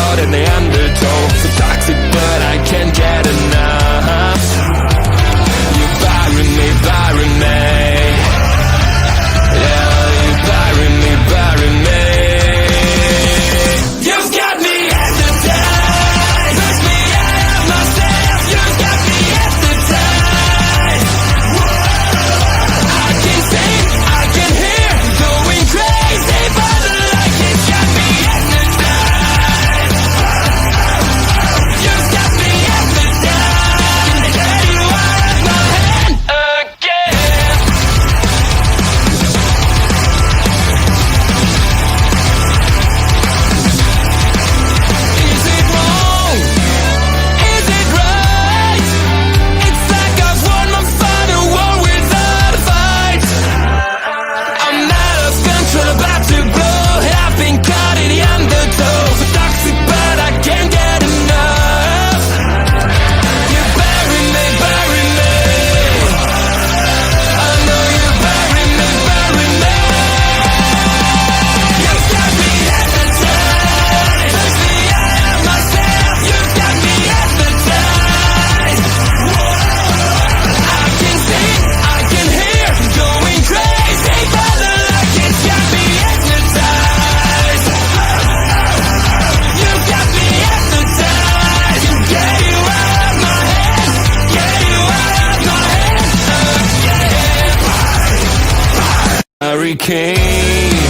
caught in the undertow. So toxic but I can't get enough. You burying me, burying me. Yeah, you burying me, burying me. You've got me hypnotized. Push me out of myself. You've got me hypnotized. I can see, I can hear, going crazy by the light. It's got me hypnotized. You've got me hypnotized. Can get you out of my hand again. Is it wrong? Is it right? It's like I've won my final war without a fight. I'm out of control, about to blow. I've been caught in the undertow. So toxic but I can't get enough. You bury me, bury me. I know you bury me, bury me. You've got me hypnotized. Push me out of myself. You've got me hypnotized. I can see, I can hear, going crazy by the light. It's got me hypnotized. You've got me hypnotized. Can get you out of my head. Get you out of my head. Hurricane,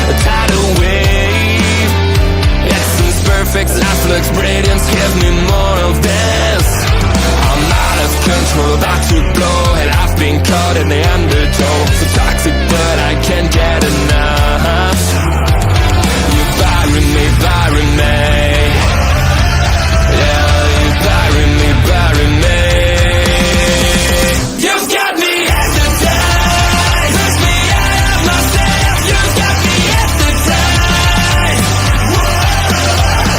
a tidal wave. Essence perfect, life looks brilliant. Give me more of this. I'm out of control, about to blow. And I've been caught in the undertow. So toxic but I can't get enough. You bury me, bury me. Yeah, you bury me, bury me. You've got me hypnotized. Push me out of myself. You've got me hypnotized.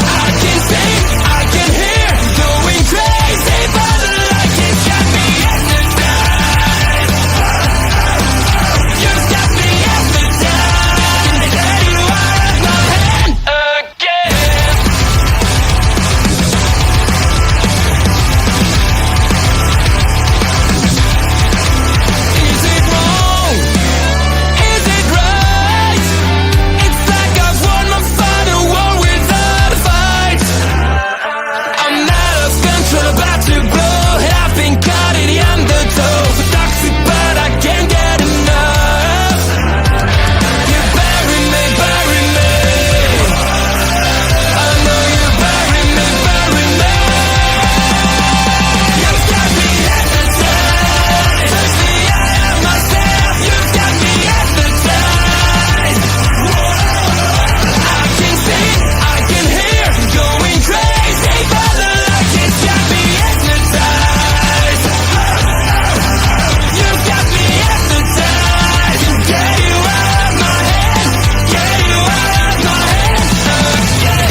I can see, I can hear, going crazy by the light. It's got me hypnotized. You've got me hypnotized. Can get you out of my hand again. Is it wrong? Is it right? It's like I've won my final war without a fight. I'm out of control, about to blow. I've been caught in the undertow. So toxic but I can't get enough. You bury me, bury me. I know you bury me, bury me. You've got me hypnotized. Push me out of myself. You've got me hypnotized. I can see, I can hear, going crazy by the light. It's got me hypnotized. You've got me hypnotized. Can get you out of my head. Get you out of my head again.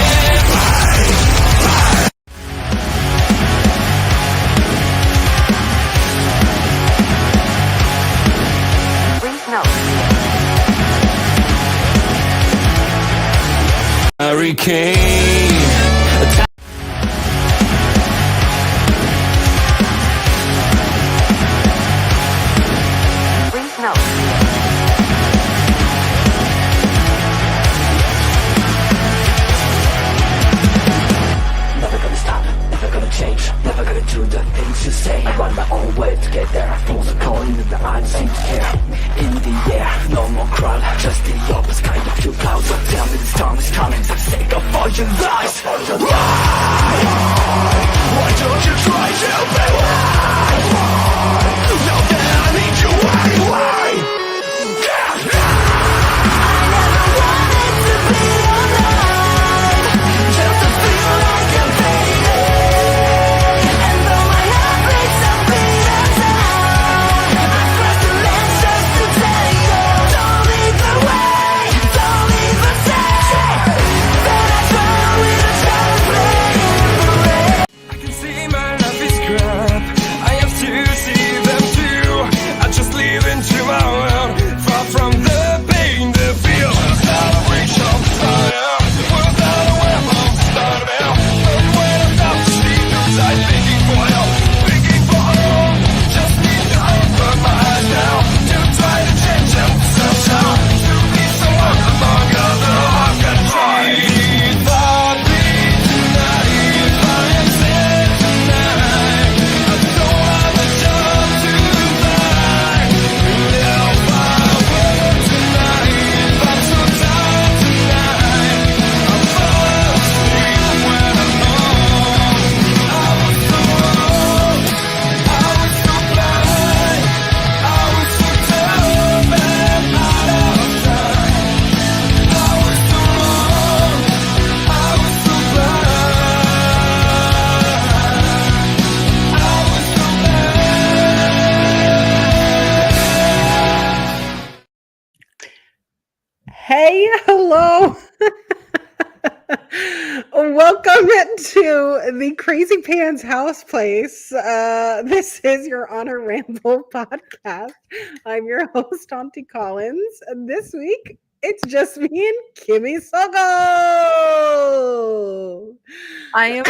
Please note. Hurricane, a Please note. Never gonna stop, never gonna change, never gonna do the things you say. I run my own way to get there. Fools are calling in the eye, don't seem to care. In the air, no more crowd, just the opposite kind of few clouds. So tell me this time is coming for the sake of all your lies. Why don't you try to be why? Now that I need you, why? Just to feel like I'm fading. And though my heart breaks a beat at time, I press the lens just to tell you, don't leave the way, don't leave the same. Welcome to the Crazy Pants House Place. This is your Honor Ramble podcast. I'm your host, Auntie Collins. And this week, it's just me and Kimmy SokOLE. I am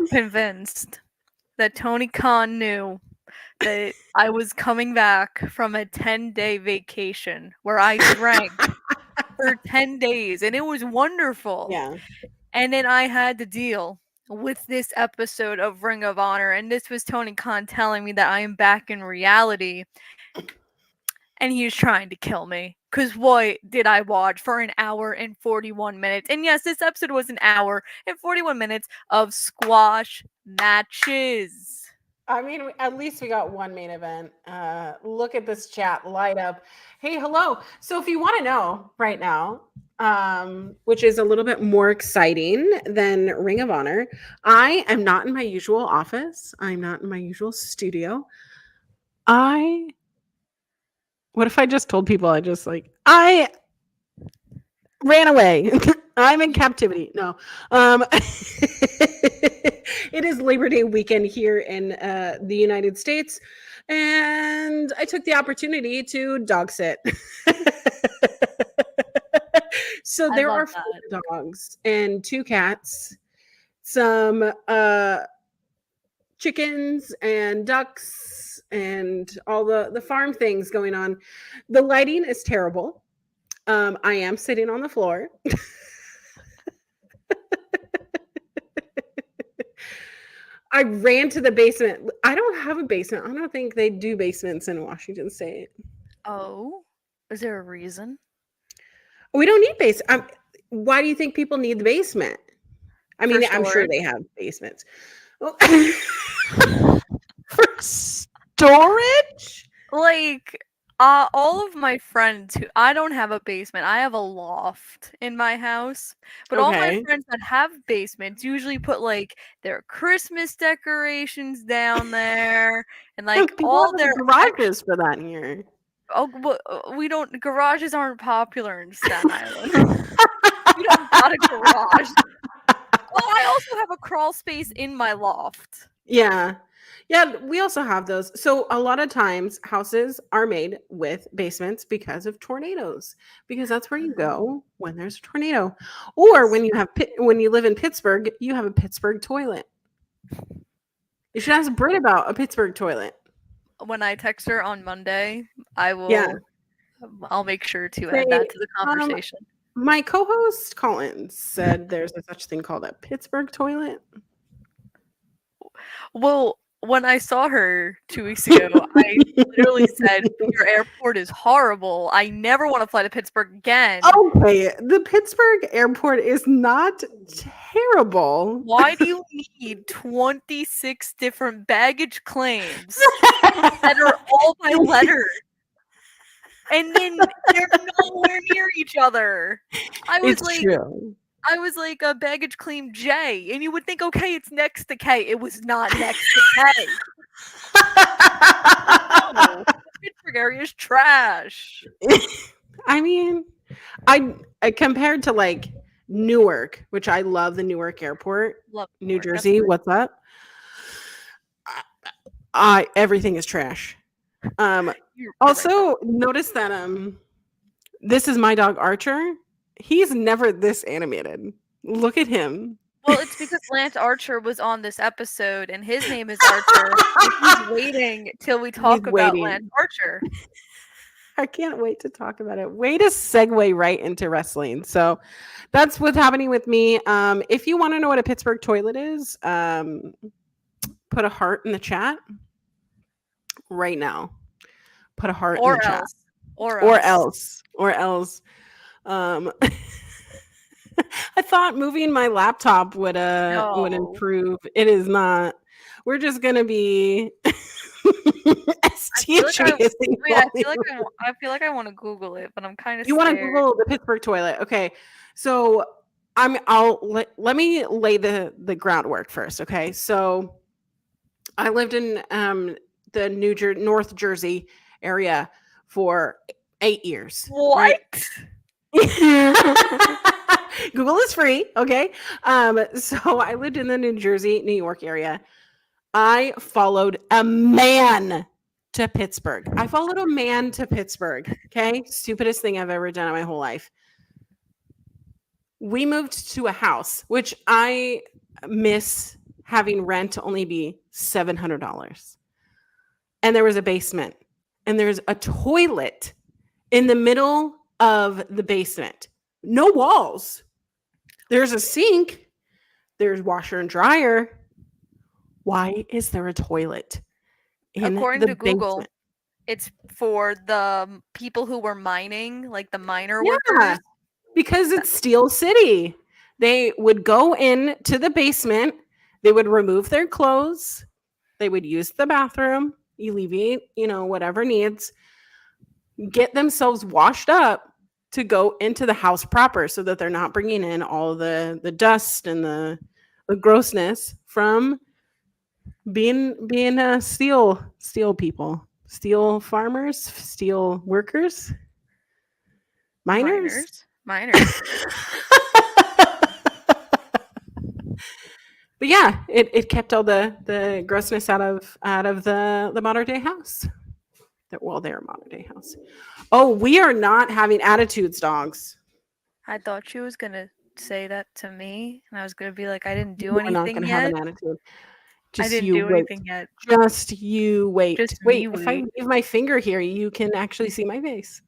convinced that Tony Khan knew that I was coming back from a 10-day vacation where I drank for 10 days and it was wonderful. Yeah. And then I had to deal with this episode of Ring of Honor, and this was Tony Khan telling me that I am back in reality. And he was trying to kill me. Because what did I watch for an hour and 41 minutes? And yes, this episode was an hour and 41 minutes of squash matches. I mean, at least we got one main event. Look at this chat light up. Hey, hello. So if you want to know right now, which is a little bit more exciting than Ring of Honor, I am not in my usual office. I'm not in my usual studio. What if I just told people I ran away? I'm in captivity. No. It is Labor Day weekend here in the United States, and I took the opportunity to dog sit. So there are 4 dogs and 2 cats, some chickens and ducks and all the farm things going on. The lighting is terrible. I am sitting on the floor. I ran to the basement. I don't have a basement. I don't think they do basements in Washington State. Oh, is there a reason? We don't need basement. Why do you think people need the basement? I mean, I'm sure they have basements. For storage? Like, all of my friends I don't have a basement. I have a loft in my house. But all my friends that have basements usually put their Christmas decorations down there and all their garages for that here. Oh, but garages aren't popular in Staten Island. We don't got a garage. Oh, I also have a crawl space in my loft. Yeah. Yeah, we also have those. So a lot of times houses are made with basements because of tornadoes, because that's where you go when there's a tornado. Or when you live in Pittsburgh, you have a Pittsburgh toilet. You should ask Britt about a Pittsburgh toilet. When I text her on Monday, I will. Yeah. I'll make sure to add that to the conversation. My co-host Colin said there's a such thing called a Pittsburgh toilet. Well, when I saw her 2 weeks ago, I literally said, "Your airport is horrible. I never want to fly to Pittsburgh again." Okay, the Pittsburgh airport is not terrible. Why do you need 26 different baggage claims that are all by letter? And then they're nowhere near each other. True. I was like a baggage claim J, and you would think, okay, it's next to K. It was not next to K. No, the Pittsburgh area is trash. I mean, I compared to Newark, which I love the Newark airport, New Jersey. What's up? Everything is trash. Also, notice that this is my dog Archer. He's never this animated. Look at him. Well, it's because Lance Archer was on this episode, and his name is Archer. He's waiting till we talk about Lance Archer. I can't wait to talk about it. Way to segue right into wrestling. So that's what's happening with me. If you want to know what a Pittsburgh toilet is, put a heart in the chat right now. Put a heart in the chat. Or else. I thought moving my laptop would improve. It is not. We're just gonna be. I feel like I want to Google it, but I'm kind of. You want to Google the Pittsburgh toilet? Okay, so let me lay the groundwork first. Okay, so I lived in the North Jersey area for 8 years. What? Right? Google is free. Okay. So I lived in the New Jersey, New York area. I followed a man to Pittsburgh. I followed a man to Pittsburgh. Okay. Stupidest thing I've ever done in my whole life. We moved to a house, which I miss having rent only be $700. And there was a basement, and there's a toilet in the middle of the basement. No walls. There's a sink. There's washer and dryer. Why is there a toilet in According the to Google, basement? it's for the people who were mining, like the miner Yeah, workers. because it's Steel City. They would go into the basement. They would remove their clothes. They would use the bathroom, alleviate, whatever needs, get themselves washed up to go into the house proper so that they're not bringing in all the dust and the grossness from being steel people, steel farmers, steel workers, miners. Miners. But yeah, it kept all the grossness out of the modern day house. Their modern day house. Oh, we are not having attitudes, dogs. I thought she was gonna say that to me, and I was gonna be like, I didn't do We're not anything gonna have yet. an attitude. I Just didn't you do wait. anything yet. Just you wait. Just Wait, me if I wait. leave my finger here, you can actually see my face.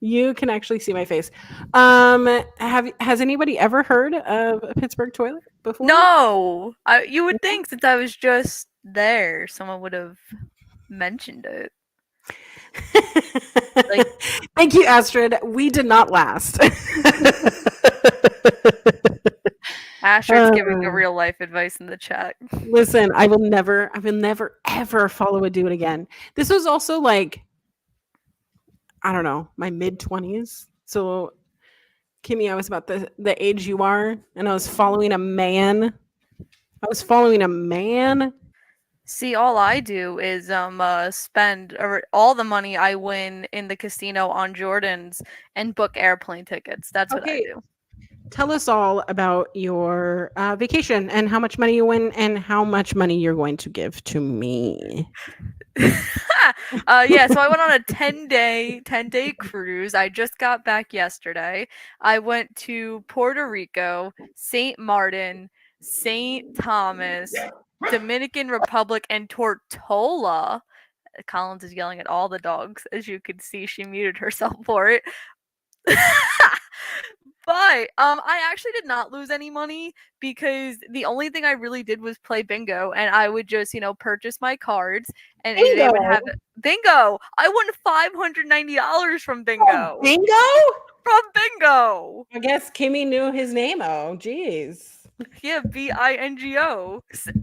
You can actually see my face. Has anybody ever heard of a Pittsburgh toilet before? No, you would think since I was just there, someone would have mentioned it. Thank you, Astrid. We did not last. Astrid's giving the real life advice in the chat. Listen, I will never ever follow a dude again. This was also like, I don't know, my mid-20s. So, Kimmy, I was about the age you are, and I was following a man. See, all I do is spend all the money I win in the casino on Jordans and book airplane tickets. That's what I do. Tell us all about your vacation and how much money you win and how much money you're going to give to me. Yeah, so I went on a 10-day cruise. I just got back yesterday. I went to Puerto Rico, St. Martin, St. Thomas, Dominican Republic, and Tortola. Collins is yelling at all the dogs. As you can see, she muted herself for it. But I actually did not lose any money because the only thing I really did was play bingo, and I would just, purchase my cards, and they would have bingo. I won $590 from bingo. Oh, bingo? From bingo. I guess Kimmy knew his name. Oh, geez. Yeah, bingo. So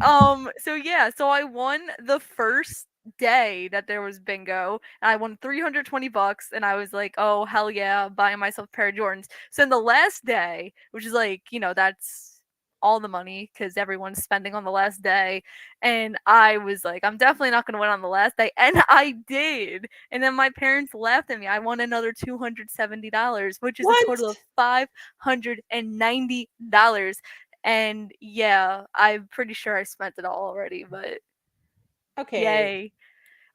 I won the first day that there was bingo, and I won $320, and I was like, oh hell yeah, buying myself a pair of Jordans. So then the last day, which is like, that's all the money because everyone's spending on the last day, and I was like, I'm definitely not going to win on the last day, and I did. And then my parents laughed at me. I won another $270, which is a total of $590. And yeah, I'm pretty sure I spent it all already, but okay. Yay.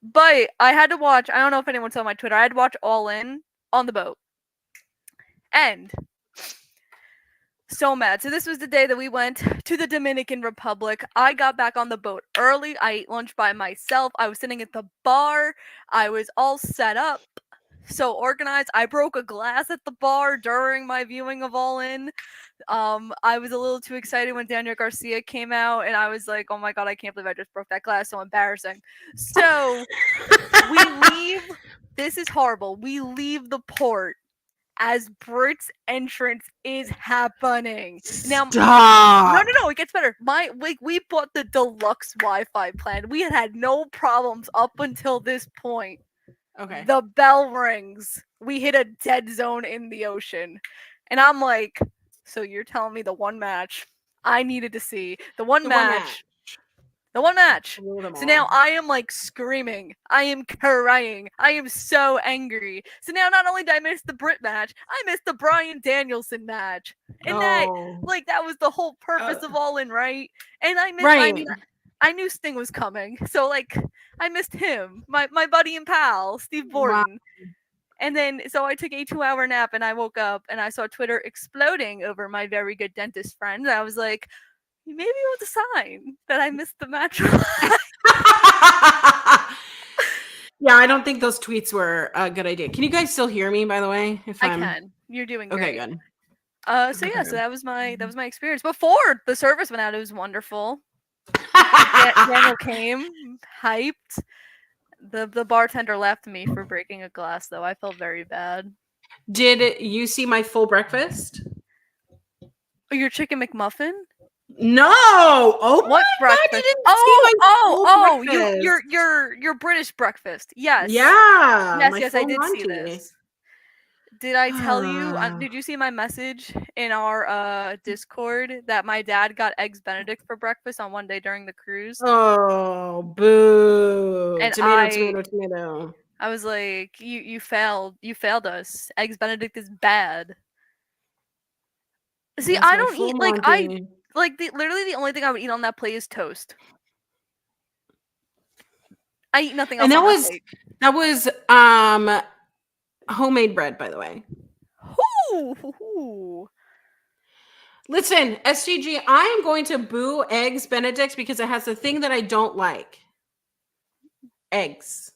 But I had to watch, I don't know if anyone saw my Twitter, I had to watch All In on the boat. And so mad. So this was the day that we went to the Dominican Republic. I got back on the boat early. I ate lunch by myself. I was sitting at the bar. I was all set up, so organized. I broke a glass at the bar during my viewing of All In. I was a little too excited when Daniel Garcia came out, and I was like, oh my god, I can't believe I just broke that glass. So embarrassing. So we leave. This is horrible. We leave the port as Brit's entrance is happening. Now, Stop. No, it gets better. We bought the deluxe Wi-Fi plan. We had no problems up until this point. Okay. The bell rings. We hit a dead zone in the ocean. And I'm like, so you're telling me the one match I needed to see, the one match The one match. Blew them So now all. I am like screaming. I am crying. I am so angry. So now not only did I miss the Brit match, I missed the Bryan Danielson match. And that was the whole purpose of All In, right? And I missed I knew Sting was coming. So like I missed him. My buddy and pal, Steve Borden. And then, so I took a 2-hour nap and I woke up and I saw Twitter exploding over my very good dentist friend. I was like, maybe it was a sign that I missed the match. Yeah, I don't think those tweets were a good idea. Can you guys still hear me, by the way? I can. You're doing great. Okay, good. So yeah, so that was my experience. Before the service went out, it was wonderful. Daniel came, hyped. The bartender left me for breaking a glass, though. I felt very bad. Did you see my full breakfast? Oh, your chicken McMuffin? No. Oh, what breakfast? God, you didn't see my full breakfast. your British breakfast. Yes. Yeah. Yes, I did see this. Did I tell you? Did you see my message in our Discord that my dad got eggs Benedict for breakfast on one day during the cruise? Oh, boo! And tomato. I was like, you failed. You failed us. Eggs Benedict is bad. See, That's I don't eat literally the only thing I would eat on that plate is toast. I eat nothing else. And that was homemade bread, by the way. Ooh. Listen, SGG, I am going to boo eggs Benedict because it has a thing that I don't like. Eggs.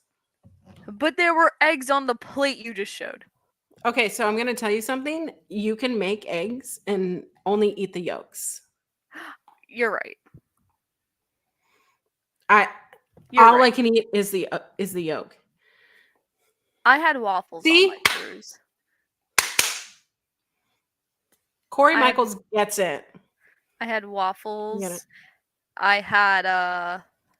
But there were eggs on the plate you just showed. Okay, so I'm going to tell you something. You can make eggs and only eat the yolks. You're right. All I can eat is the yolk. I had waffles on my cruise. Corey Michaels gets it. I had waffles. I had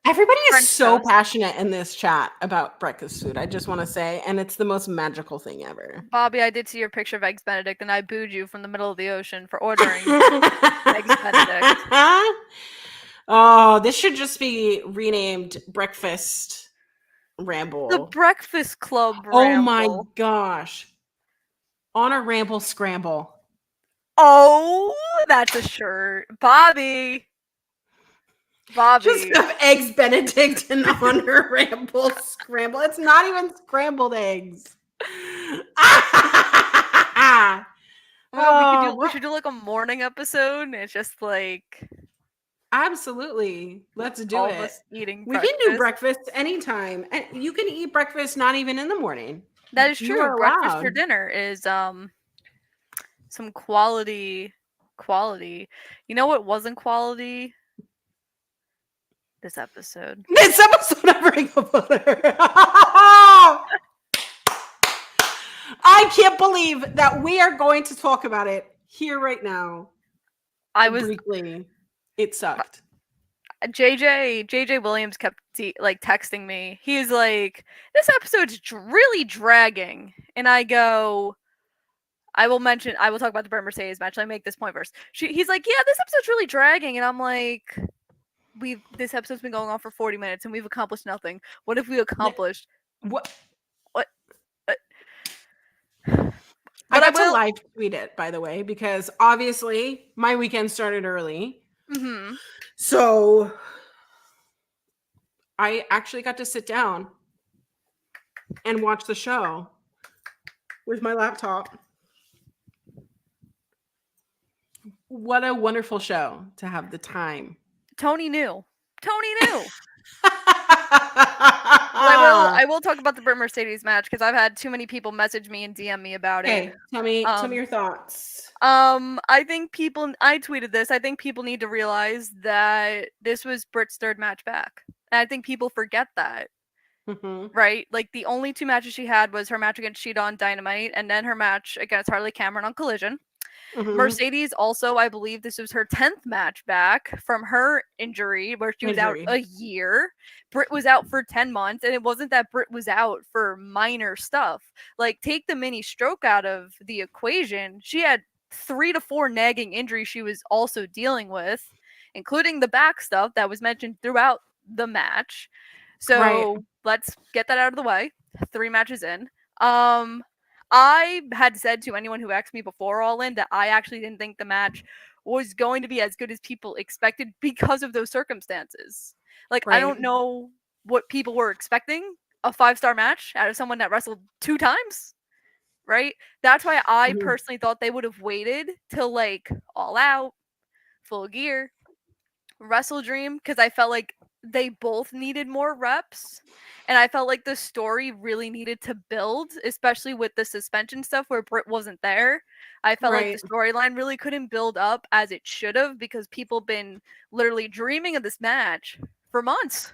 everybody is French so toast. Passionate in this chat about breakfast food. I just want to say, and it's the most magical thing ever. Bobby, I did see your picture of eggs Benedict, and I booed you from the middle of the ocean for ordering eggs Benedict. Oh, this should just be renamed Breakfast Ramble. The Breakfast Club Ramble. Oh my gosh. Honor Ramble Scramble. Oh, that's a shirt. Bobby. Just have eggs Benedict and Honor Ramble Scramble. It's not even scrambled eggs. We should do like a morning episode. And it's just like... Absolutely. Let's do it. Eating we can do breakfast anytime. And you can eat breakfast not even in the morning. That is true. Breakfast for dinner is some quality. You know what wasn't quality? This episode. Of Ring of Honor. I can't believe that we are going to talk about it here right now. Briefly. It sucked. JJ Williams kept texting me. He's like, this episode's really dragging. And I go, I will talk about the Bret Mercedes match. Let me make this point first. He's like, yeah, this episode's really dragging. And I'm like, this episode's been going on for 40 minutes and we've accomplished nothing. What if we accomplished? What? I got to live tweet it, by the way, because obviously my weekend started early. Mm-hmm. So I actually got to sit down and watch the show with my laptop. What a wonderful show to have the time. Tony knew. I will talk about the Bret Mercedes match because I've had too many people message me and DM me about it. Tell me your thoughts. I tweeted this. I think people need to realize that this was Brit's third match back. And I think people forget that. Mm-hmm. Right? Like the only two matches she had was her match against Sheeta on Dynamite and then her match against Harley Cameron on Collision. Mm-hmm. Mercedes also, I believe this was her 10th match back from her injury where she was out a year. Britt was out for 10 months, and it wasn't that Britt was out for minor stuff. Like, take the mini stroke out of the equation. She had 3 to 4 nagging injuries she was also dealing with, including the back stuff that was mentioned throughout the match. So let's get that out of the way. 3 matches in. I had said to anyone who asked me before All In that I actually didn't think the match was going to be as good as people expected because of those circumstances. Like, I don't know what people were expecting. A 5-star match out of someone that wrestled 2 times, right? That's why I personally thought they would have waited till like All Out, Full Gear, Wrestle Dream, because I felt like they both needed more reps. And I felt like the story really needed to build, especially with the suspension stuff where Britt wasn't there. I felt like the storyline really couldn't build up as it should have because people been literally dreaming of this match for months.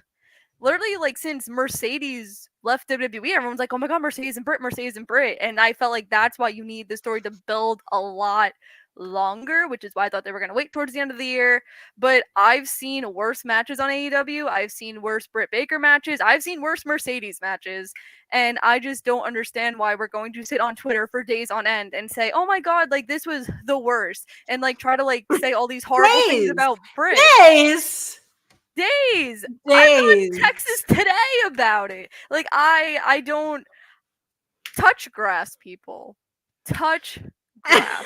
Literally, like, since Mercedes left WWE, everyone's like, oh my god, Mercedes and Britt. And I felt like that's why you need the story to build a lot longer, which is why I thought they were going to wait towards the end of the year. But I've seen worse matches on AEW. I've seen worse Britt Baker matches. I've seen worse Mercedes matches. And I just don't understand why we're going to sit on Twitter for days on end and say, oh my god, like, this was the worst. And, like, try to, like, say all these horrible things about Britt. Days. I got texts today about it. Like, I don't touch grass, people. Touch grass.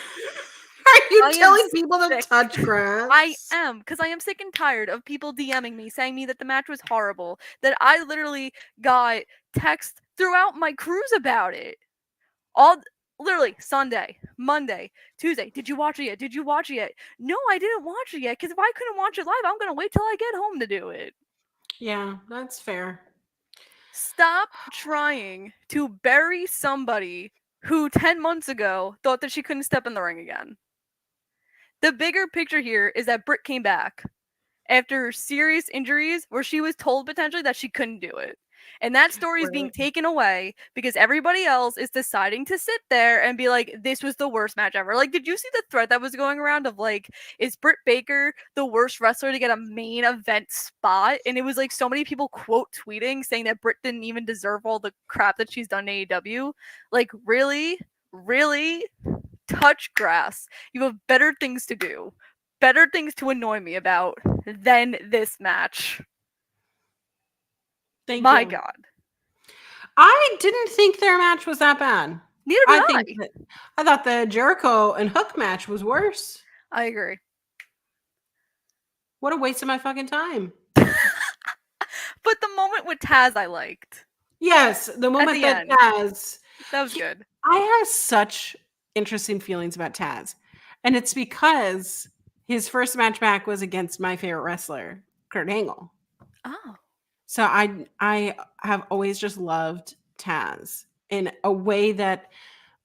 Are you telling people to touch grass? I am, because I am sick and tired of people DMing me saying me that the match was horrible. That I literally got texts throughout my cruise about it. Literally Sunday, Monday, Tuesday. Did you watch it yet? Did you watch it yet? No, I didn't watch it yet because if I couldn't watch it live, I'm gonna wait till I get home to do it. Yeah, that's fair. Stop trying to bury somebody who 10 months ago thought that she couldn't step in the ring again. The bigger picture here is that Britt came back after serious injuries where she was told potentially that she couldn't do it. And that story is being taken away because everybody else is deciding to sit there and be like, this was the worst match ever. Like, did you see the thread that was going around of like, is Britt Baker the worst wrestler to get a main event spot? And it was like so many people quote tweeting saying that Britt didn't even deserve all the crap that she's done in AEW. Like, really? Really? Touch grass. You have better things to do. Better things to annoy me about than this match. My God. I didn't think their match was that bad. Neither did I thought the Jericho and Hook match was worse. I agree. What a waste of my fucking time. But the moment with Taz I liked. Yes, the moment that Taz. That was good. I have such interesting feelings about Taz. And it's because his first match back was against my favorite wrestler, Kurt Angle. Oh. So I have always just loved Taz in a way that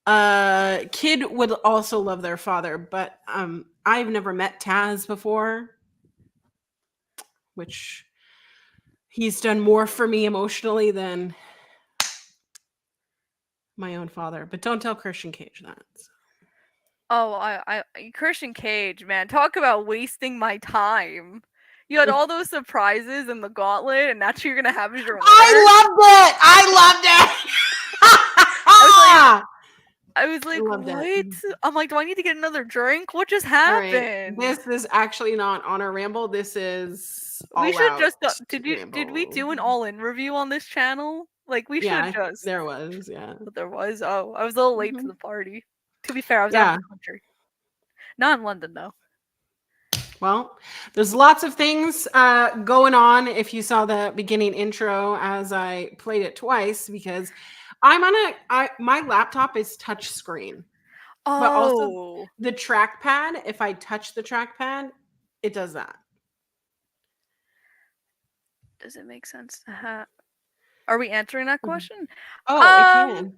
a kid would also love their father. But I've never met Taz before, which he's done more for me emotionally than my own father. But don't tell Christian Cage that. So. Oh, I Christian Cage, man, talk about wasting my time. You had all those surprises in the gauntlet, and that's what you're gonna have as your winner. I loved it. I was like, what? I'm like, do I need to get another drink? What just happened? Right. This is actually not Honor Ramble. This is we should just did we do an all-in review on this channel? Like, we should just. There was, yeah. But there was. Oh, I was a little late to the party. To be fair, I was out of the country. Not in London, though. Well, there's lots of things going on. If you saw the beginning intro as I played it twice, because I'm on my laptop is touch screen. Oh. But also the trackpad, if I touch the trackpad, it does that. Does it make sense to have? Are we answering that question? Oh, it can.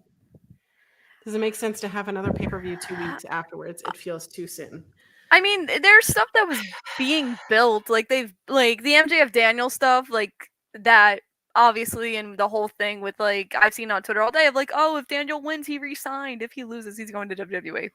Does it make sense to have another pay-per-view 2 weeks afterwards? It feels too soon. I mean, there's stuff that was being built, like the MJF Daniel stuff, like that, obviously, and the whole thing with, like, I've seen on Twitter all day of like, oh, if Daniel wins, he re-signed. If he loses, he's going to WWE.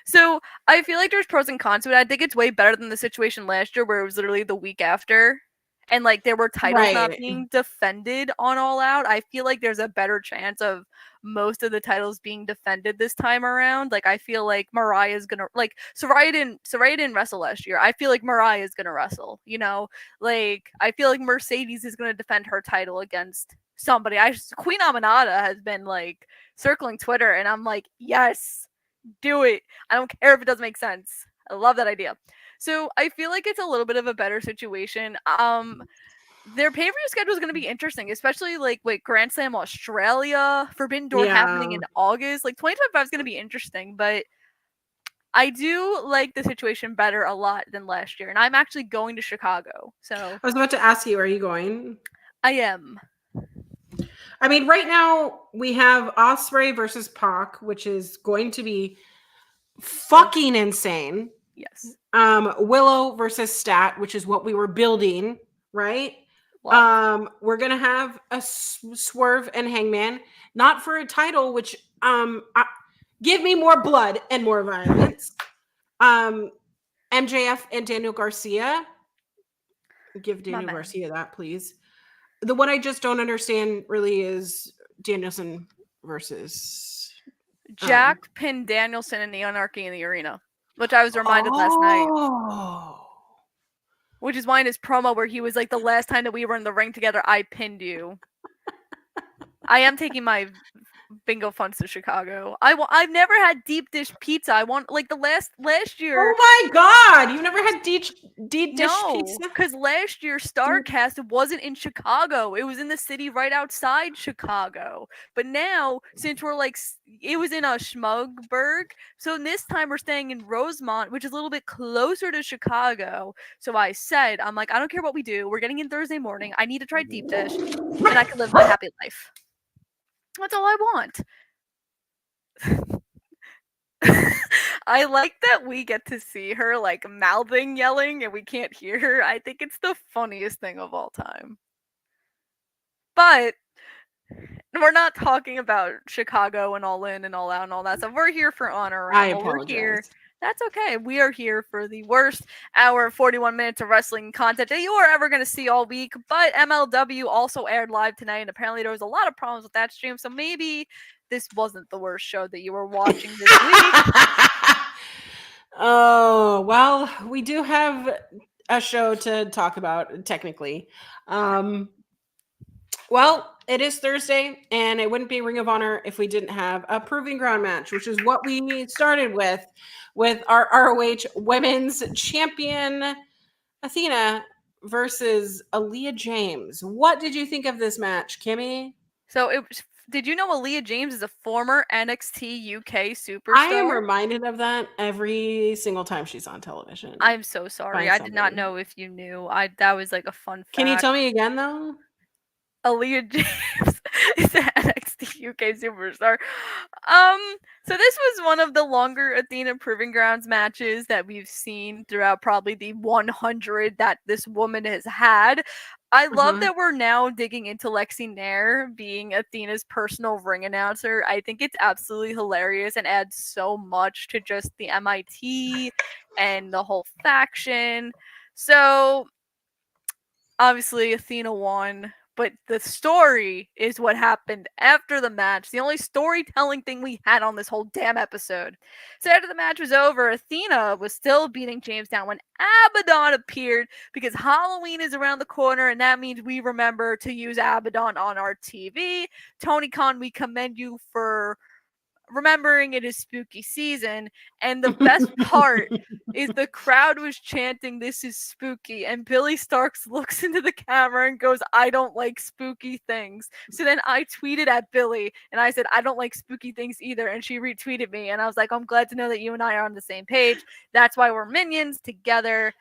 So I feel like there's pros and cons to it. I think it's way better than the situation last year where it was literally the week after, and like there were titles not being defended on All Out. I feel like there's a better chance of most of the titles being defended this time around. Like I feel like Mariah's gonna like Soraya didn't wrestle last year. I feel like Mariah's gonna wrestle. You know, like I feel like Mercedes is gonna defend her title against somebody. Queen Aminata has been like circling Twitter, and I'm like, yes, do it. I don't care if it doesn't make sense. I love that idea. So I feel like it's a little bit of a better situation. Their pay-per-view schedule is going to be interesting, especially like Grand Slam Australia, Forbidden Door happening in August. Like 2025 is going to be interesting, but I do like the situation better a lot than last year, and I'm actually going to Chicago. So I was about to ask you, are you going? I am. I mean, right now we have Ospreay versus Pac, which is going to be fucking insane. Yes. Willow versus Stat, which is what we were building, right? Love. We're gonna have a Swerve and Hangman, not for a title, which give me more blood and more violence. MJF and Daniel Garcia. Give Daniel Garcia that, please. The one I just don't understand really is Danielson versus Jack pinned Danielson in the Anarchy in the Arena, which I was reminded last night. Which is why in his promo where he was like, the last time that we were in the ring together, I pinned you. I am taking my bingo funds to Chicago. I've never had deep dish pizza. I want like the last year. Oh my god, you never had deep dish pizza? Because last year StarCast wasn't in Chicago. It was in the city right outside Chicago. But now, since we're like, it was in a Schmugberg. So this time we're staying in Rosemont, which is a little bit closer to Chicago. So I said, I'm like, I don't care what we do. We're getting in Thursday morning. I need to try deep dish, and I can live my happy life. That's all I want. I like that we get to see her like mouthing yelling and we can't hear her. I think it's the funniest thing of all time. But we're not talking about Chicago and All In and All Out and all that stuff. We're here for Honor Ramble. I apologize. We're here. That's okay. We are here for the worst hour, 41 minutes of wrestling content that you are ever going to see all week. But MLW also aired live tonight, and apparently there was a lot of problems with that stream. So maybe this wasn't the worst show that you were watching this week. Oh, well, we do have a show to talk about, technically. Well, it is Thursday, and it wouldn't be Ring of Honor if we didn't have a Proving Ground match, which is what we started with our ROH Women's Champion Athena versus Aaliyah James. What did you think of this match, Kimmy? So did you know Aaliyah James is a former NXT UK superstar? I am reminded of that every single time she's on television. I'm so sorry. I did not know if you knew. That was like a fun fact. Can you tell me again, though? Aaliyah James is an NXT UK superstar. So this was one of the longer Athena Proving Grounds matches that we've seen throughout probably the 100 that this woman has had. I love that we're now digging into Lexi Nair being Athena's personal ring announcer. I think it's absolutely hilarious and adds so much to just the MIT and the whole faction. So obviously Athena won. But the story is what happened after the match. The only storytelling thing we had on this whole damn episode. So after the match was over, Athena was still beating James down when Abaddon appeared because Halloween is around the corner and that means we remember to use Abaddon on our TV. Tony Khan, we commend you for remembering it is spooky season. And the best part is the crowd was chanting, "This is spooky." And Billy Starks looks into the camera and goes, "I don't like spooky things." So then I tweeted at Billy and I said, "I don't like spooky things either." And she retweeted me. And I was like, I'm glad to know that you and I are on the same page. That's why we're minions together.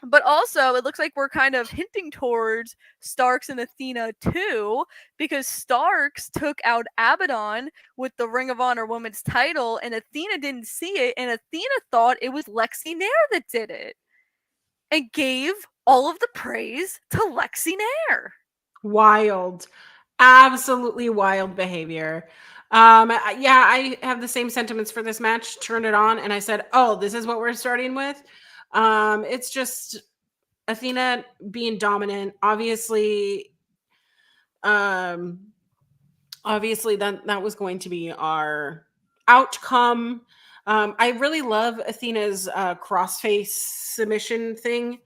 But also, it looks like we're kind of hinting towards Starks and Athena too, because Starks took out Abaddon with the Ring of Honor Women's title, and Athena didn't see it, and Athena thought it was Lexi Nair that did it, and gave all of the praise to Lexi Nair. Wild. Absolutely wild behavior. Yeah, I have the same sentiments for this match. Turned it on, and I said, oh, this is what we're starting with. It's just Athena being dominant. Obviously, obviously that was going to be our outcome. I really love Athena's crossface submission thing.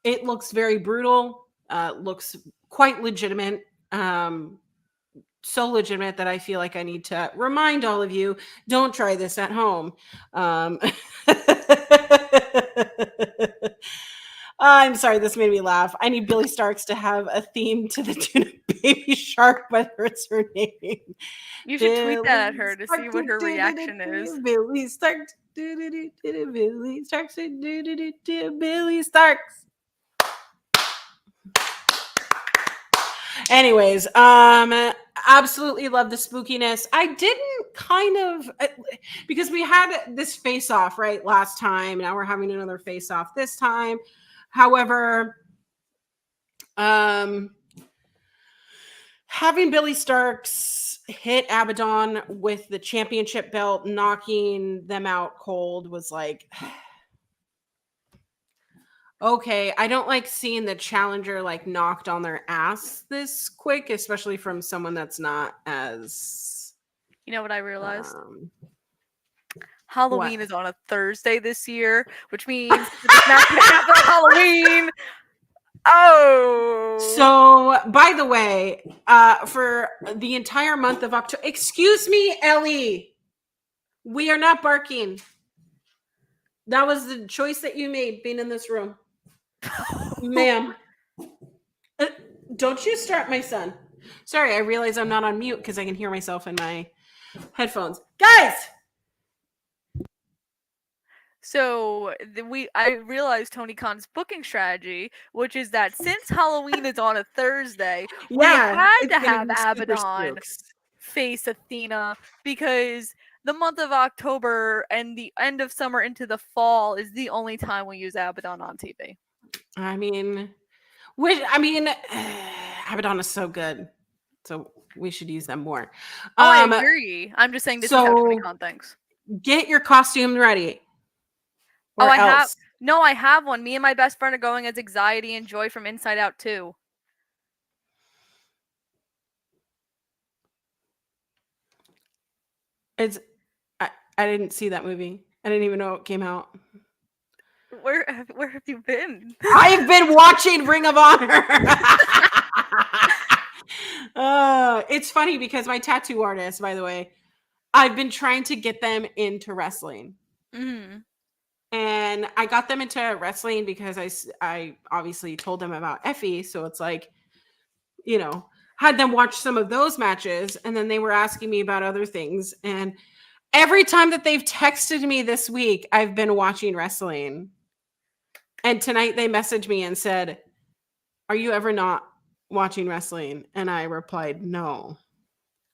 It looks very brutal, looks quite legitimate. So legitimate that I feel like I need to remind all of you, don't try this at home. I'm sorry, this made me laugh. I need Billy Starks to have a theme to the tune of Baby Shark, whether it's her name. You should tweet that at her to Stark, see what her reaction is. Billy Starks. Billy Starks. Billy Starks. Anyways, absolutely love the spookiness. I didn't kind of because we had this face off right last time. Now we're having another face off this time. However, having Billy Starks hit Abaddon with the championship belt, knocking them out cold was like, okay, I don't like seeing the challenger like knocked on their ass this quick, especially from someone that's not as. You know what I realized? what? Halloween is on a Thursday this year, which means it's not going to happen on Halloween. Oh. So, by the way, for the entire month of October, excuse me, Ellie, we are not barking. That was the choice that you made being in this room. Ma'am. Don't you start, my son. Sorry, I realize I'm not on mute because I can hear myself in my headphones. Guys! So I realized Tony Khan's booking strategy, which is that since Halloween is on a Thursday, we had it's to gonna have be super Abaddon spooks. face Athena because the month of October and the end of summer into the fall is the only time we use Abaddon on TV. I mean, Abaddon is so good, so we should use them more. I agree. I'm just saying this is how Tony Khan thinks. Get your costume ready. I have one. Me and my best friend are going as Anxiety and Joy from Inside Out 2. I didn't see that movie. I didn't even know it came out. Where have you been? I've been watching Ring of Honor. It's funny because my tattoo artist, by the way, I've been trying to get them into wrestling. Mm-hmm. And I got them into wrestling because I obviously told them about Effie. So it's like, had them watch some of those matches. And then they were asking me about other things. And every time that they've texted me this week, I've been watching wrestling. And tonight they messaged me and said, "Are you ever not watching wrestling?" And I replied, "No."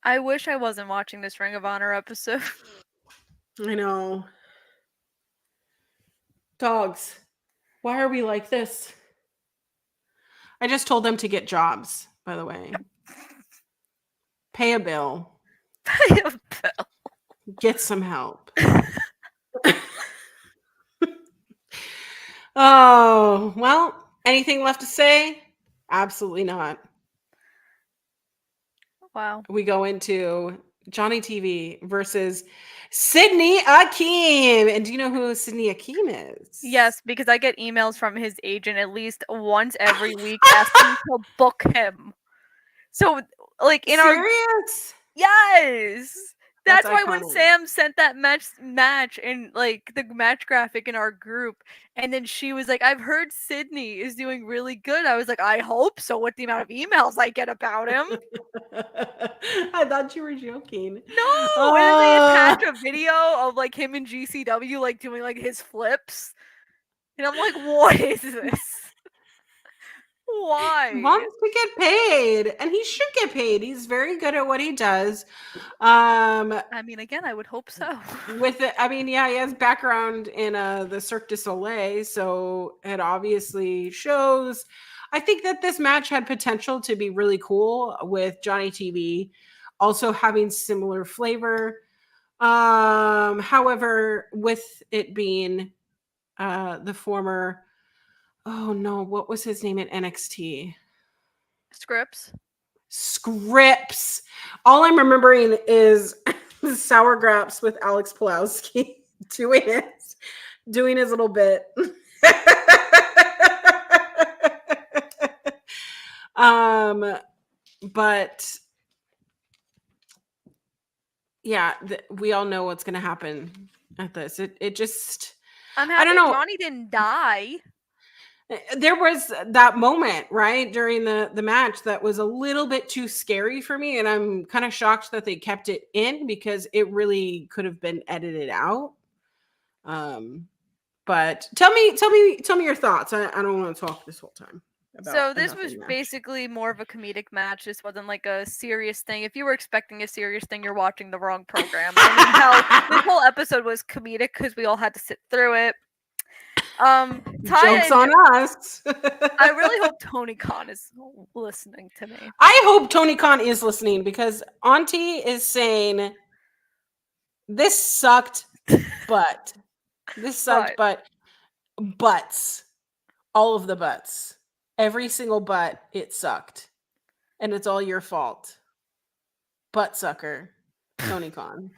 I wish I wasn't watching this Ring of Honor episode. I know. Dogs, why are we like this? I just told them to get jobs, by the way. Pay a bill. Pay a bill. Get some help. Oh, well, anything left to say? Absolutely not. Wow. We go into Johnny TV versus Sydney Akeem. And do you know who Sydney Akeem is? Yes, because I get emails from his agent at least once every week asking to book him. So, like, in Serious? Yes! That's why iconic. when Sam sent that match in, like, the match graphic in our group, and then she was like, "I've heard Sydney is doing really good." I was like, "I hope so," with the amount of emails I get about him. I thought you were joking. No! And then they attach a video of, like, him and GCW, like, doing, like, his flips. And I'm like, what is this? Why? He wants to get paid, and he should get paid. He's very good at what he does. I mean, again, I would hope so. With it, I mean, yeah, he has background in the Cirque du Soleil, so it obviously shows. I think that this match had potential to be really cool with Johnny TV also having similar flavor. However, with it being the former, oh no, what was his name at NXT? Scripps. scripts. All I'm remembering is Sour Graps with Alex Pulowski doing his little bit. But yeah, we all know what's going to happen at this. It just, I'm I happy don't know. Johnny didn't die. There was that moment, right, during the match that was a little bit too scary for me, and I'm kind of shocked that they kept it in because it really could have been edited out. But tell me your thoughts. I don't want to talk this whole time. So this was basically more of a comedic match. This wasn't like a serious thing. If you were expecting a serious thing, you're watching the wrong program. I mean, hell, this whole episode was comedic because we all had to sit through it. Jokes on us. I really hope Tony Khan is listening to me. I hope Tony Khan is listening because Auntie is saying this sucked, but butts, all of the butts, every single butt, it sucked, and it's all your fault, butt sucker, Tony Khan.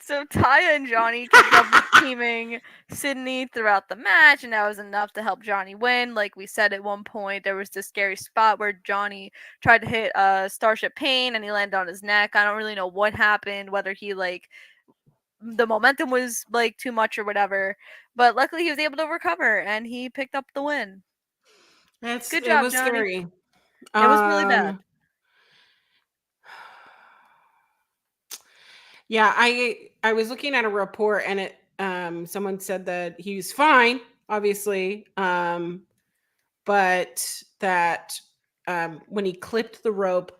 So Taya and Johnny kept double teaming Sydney throughout the match, and that was enough to help Johnny win. Like we said at one point, there was this scary spot where Johnny tried to hit Starship Pain, and he landed on his neck. I don't really know what happened, whether he the momentum was too much or whatever. But luckily, he was able to recover, and he picked up the win. Good job, it was Johnny. scary. It was really bad. Yeah, I was looking at a report, and it someone said that he was fine, obviously, but that when he clipped the rope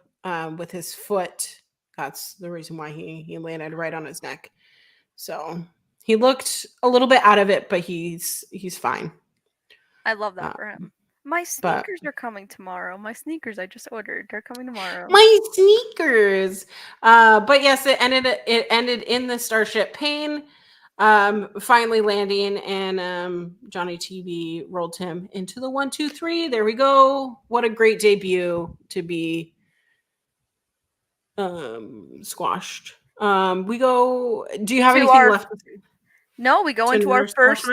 with his foot, that's the reason why he landed right on his neck. So he looked a little bit out of it, but he's fine. I love that for him. My sneakers are coming tomorrow. My sneakers I just ordered. They're coming tomorrow. My sneakers. But yes, it ended in the Starship Pain, finally landing, and Johnny TV rolled him into the 1, 2, 3. There we go. What a great debut to be squashed. We go. Do you have anything left? No, we go into our first.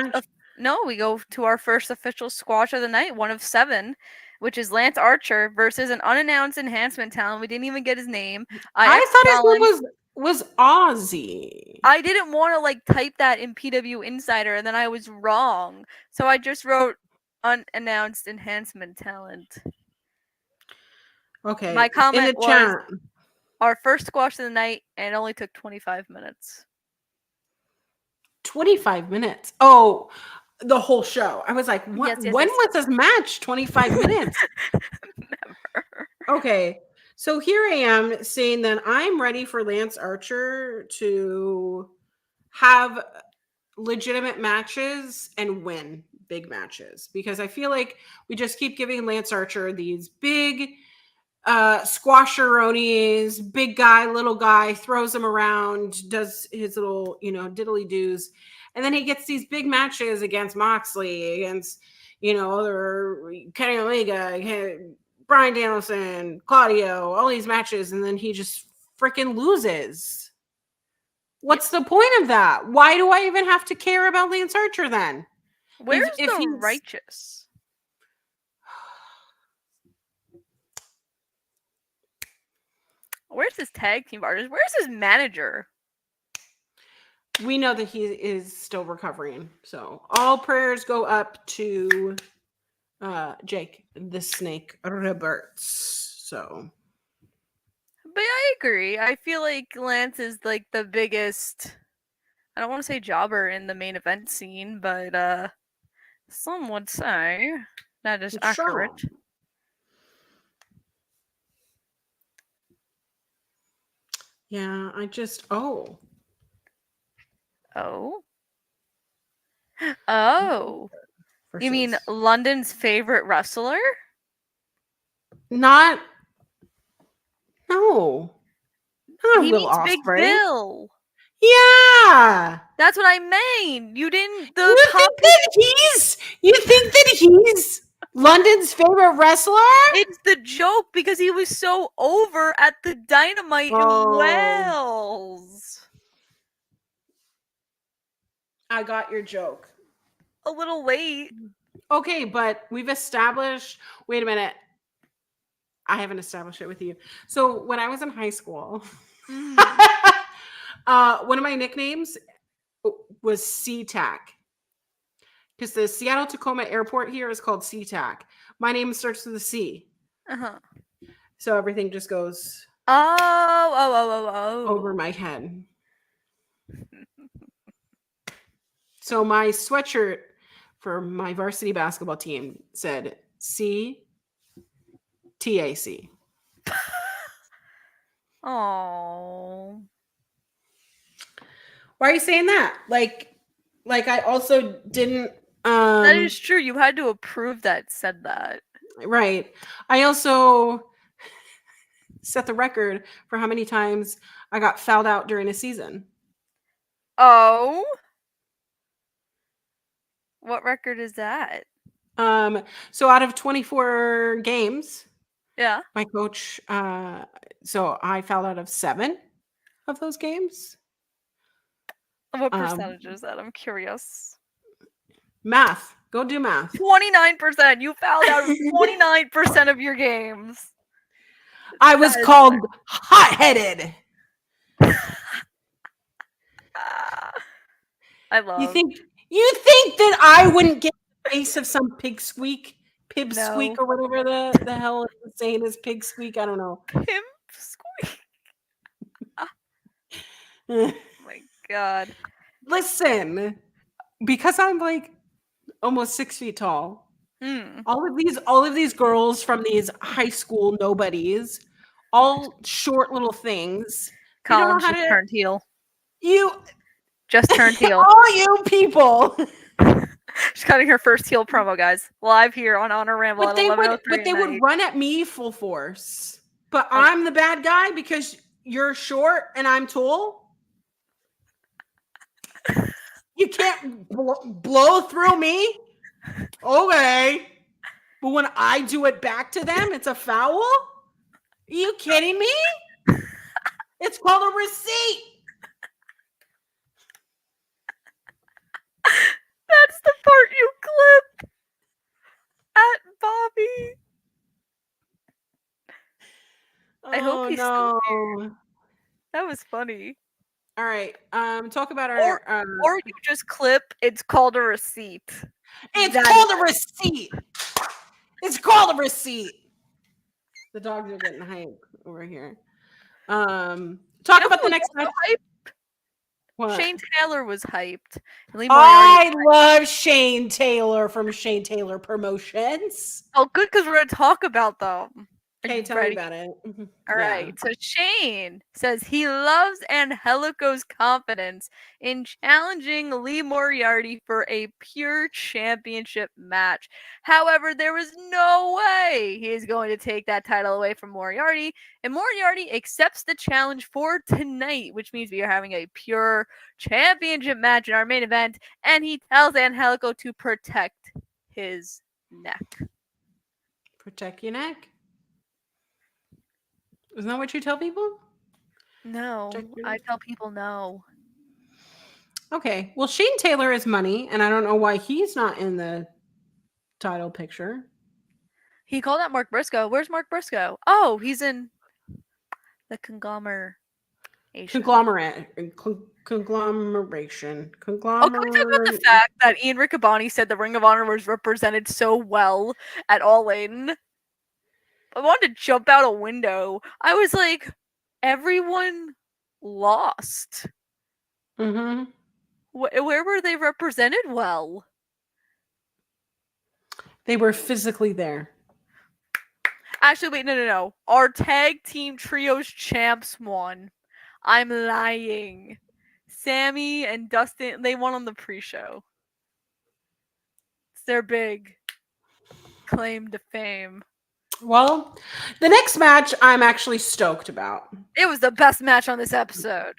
No, we go to our first official squash of the night, one of 7, which is Lance Archer versus an unannounced enhancement talent. We didn't even get his name. I thought his name was Ozzy. I didn't want to type that in PW Insider, and then I was wrong. So I just wrote unannounced enhancement talent. Okay. My comment was our first squash of the night, and it only took 25 minutes. 25 minutes? Oh, the whole show. I was like, what? Yes, when was this match? 25 minutes? Never. Okay. So here I am saying that I'm ready for Lance Archer to have legitimate matches and win big matches, because I feel like we just keep giving Lance Archer these big squasheronis, big guy, little guy, throws him around, does his little, diddly doos. And then he gets these big matches against Moxley, against, other Kenny Omega, Bryan Danielson, Claudio, all these matches. And then he just freaking loses. What's the point of that? Why do I even have to care about Lance Archer then? Where's the righteous? Where's his tag team partners? Where's his manager? We know that he is still recovering. So all prayers go up to Jake the Snake Roberts. So. But I agree. I feel like Lance is the biggest, I don't want to say jobber in the main event scene, but some would say that is accurate. Yeah, Oh. You mean London's favorite wrestler? No. He means Big Bill. Yeah. That's what I mean. You didn't. You think that he's London's favorite wrestler? It's the joke because he was so over at the Dynamite Oh. in Wales. I got your joke. A little late. Okay, but we've established. Wait a minute. I haven't established it with you. So when I was in high school, Mm. one of my nicknames was SeaTac. Because the Seattle Tacoma Airport here is called SeaTac. My name starts with a C. Uh-huh. So everything just goes Oh. over my head. So my sweatshirt for my varsity basketball team said CTAC. Oh. Why are you saying that? Like I also didn't That is true. You had to approve that said that. right. I also set the record for how many times I got fouled out during a season. Oh. What record is that? So out of 24 games, Yeah. my coach so I fouled out of 7 of those games. What percentage is that? I'm curious. Math. Go do math. 29%. You fouled out of 29% of your games. I was That is called hot-headed. I love. You think that I wouldn't get the face of some pipsqueak No. or whatever the hell the saying is pig-squeak? I don't know. Pimp squeak. Oh my god. Listen, because I'm like almost 6 feet tall, Hmm. all of these girls from these high school nobodies, all short little things. They don't know Collins how just to. turned heel. You Just turned heel. all you people. She's cutting her first heel promo, guys. Live here on Honor Ramble But at they 11:03 would at night. run at me full force. But Oh. I'm the bad guy because you're short and I'm tall. You can't blow through me. Okay. But when I do it back to them, it's a foul? Are you kidding me? It's called a receipt. That's the part you clip at Bobby. I hope he's still here. That was funny. All right. Talk about our Or you just clip, it's called a receipt. it's That called a receipt. It's called a receipt. The dogs are getting hype over here. Talk about the next match. What? Shane Taylor was hyped. Lee I love Shane Taylor from Shane Taylor Promotions. Oh, good, because we're going to talk about them. Okay, tell me about it. All right. So Shane says he loves Angelico's confidence in challenging Lee Moriarty for a pure championship match. However, there was no way he is going to take that title away from Moriarty. And Moriarty accepts the challenge for tonight, which means we are having a pure championship match in our main event. And he tells Angelico to protect his neck. Protect your neck? Isn't that what you tell people? No, I tell people no. Okay. Well, Shane Taylor is money, and I don't know why he's not in the title picture. He called out Mark Briscoe. Where's Mark Briscoe? Oh, he's in the conglomeration. Conglomeration. Oh, can we talk about the fact that Ian Riccaboni said the Ring of Honor was represented so well at All In? I wanted to jump out a window. I was like, everyone lost. Mm-hmm. Where were they represented well? They were physically there. Actually, wait, no. Our tag team trios champs won. I'm lying. Sammy and Dustin, they won on the pre-show. It's their big claim to fame. Well, the next match I'm actually stoked about. It was the best match on this episode.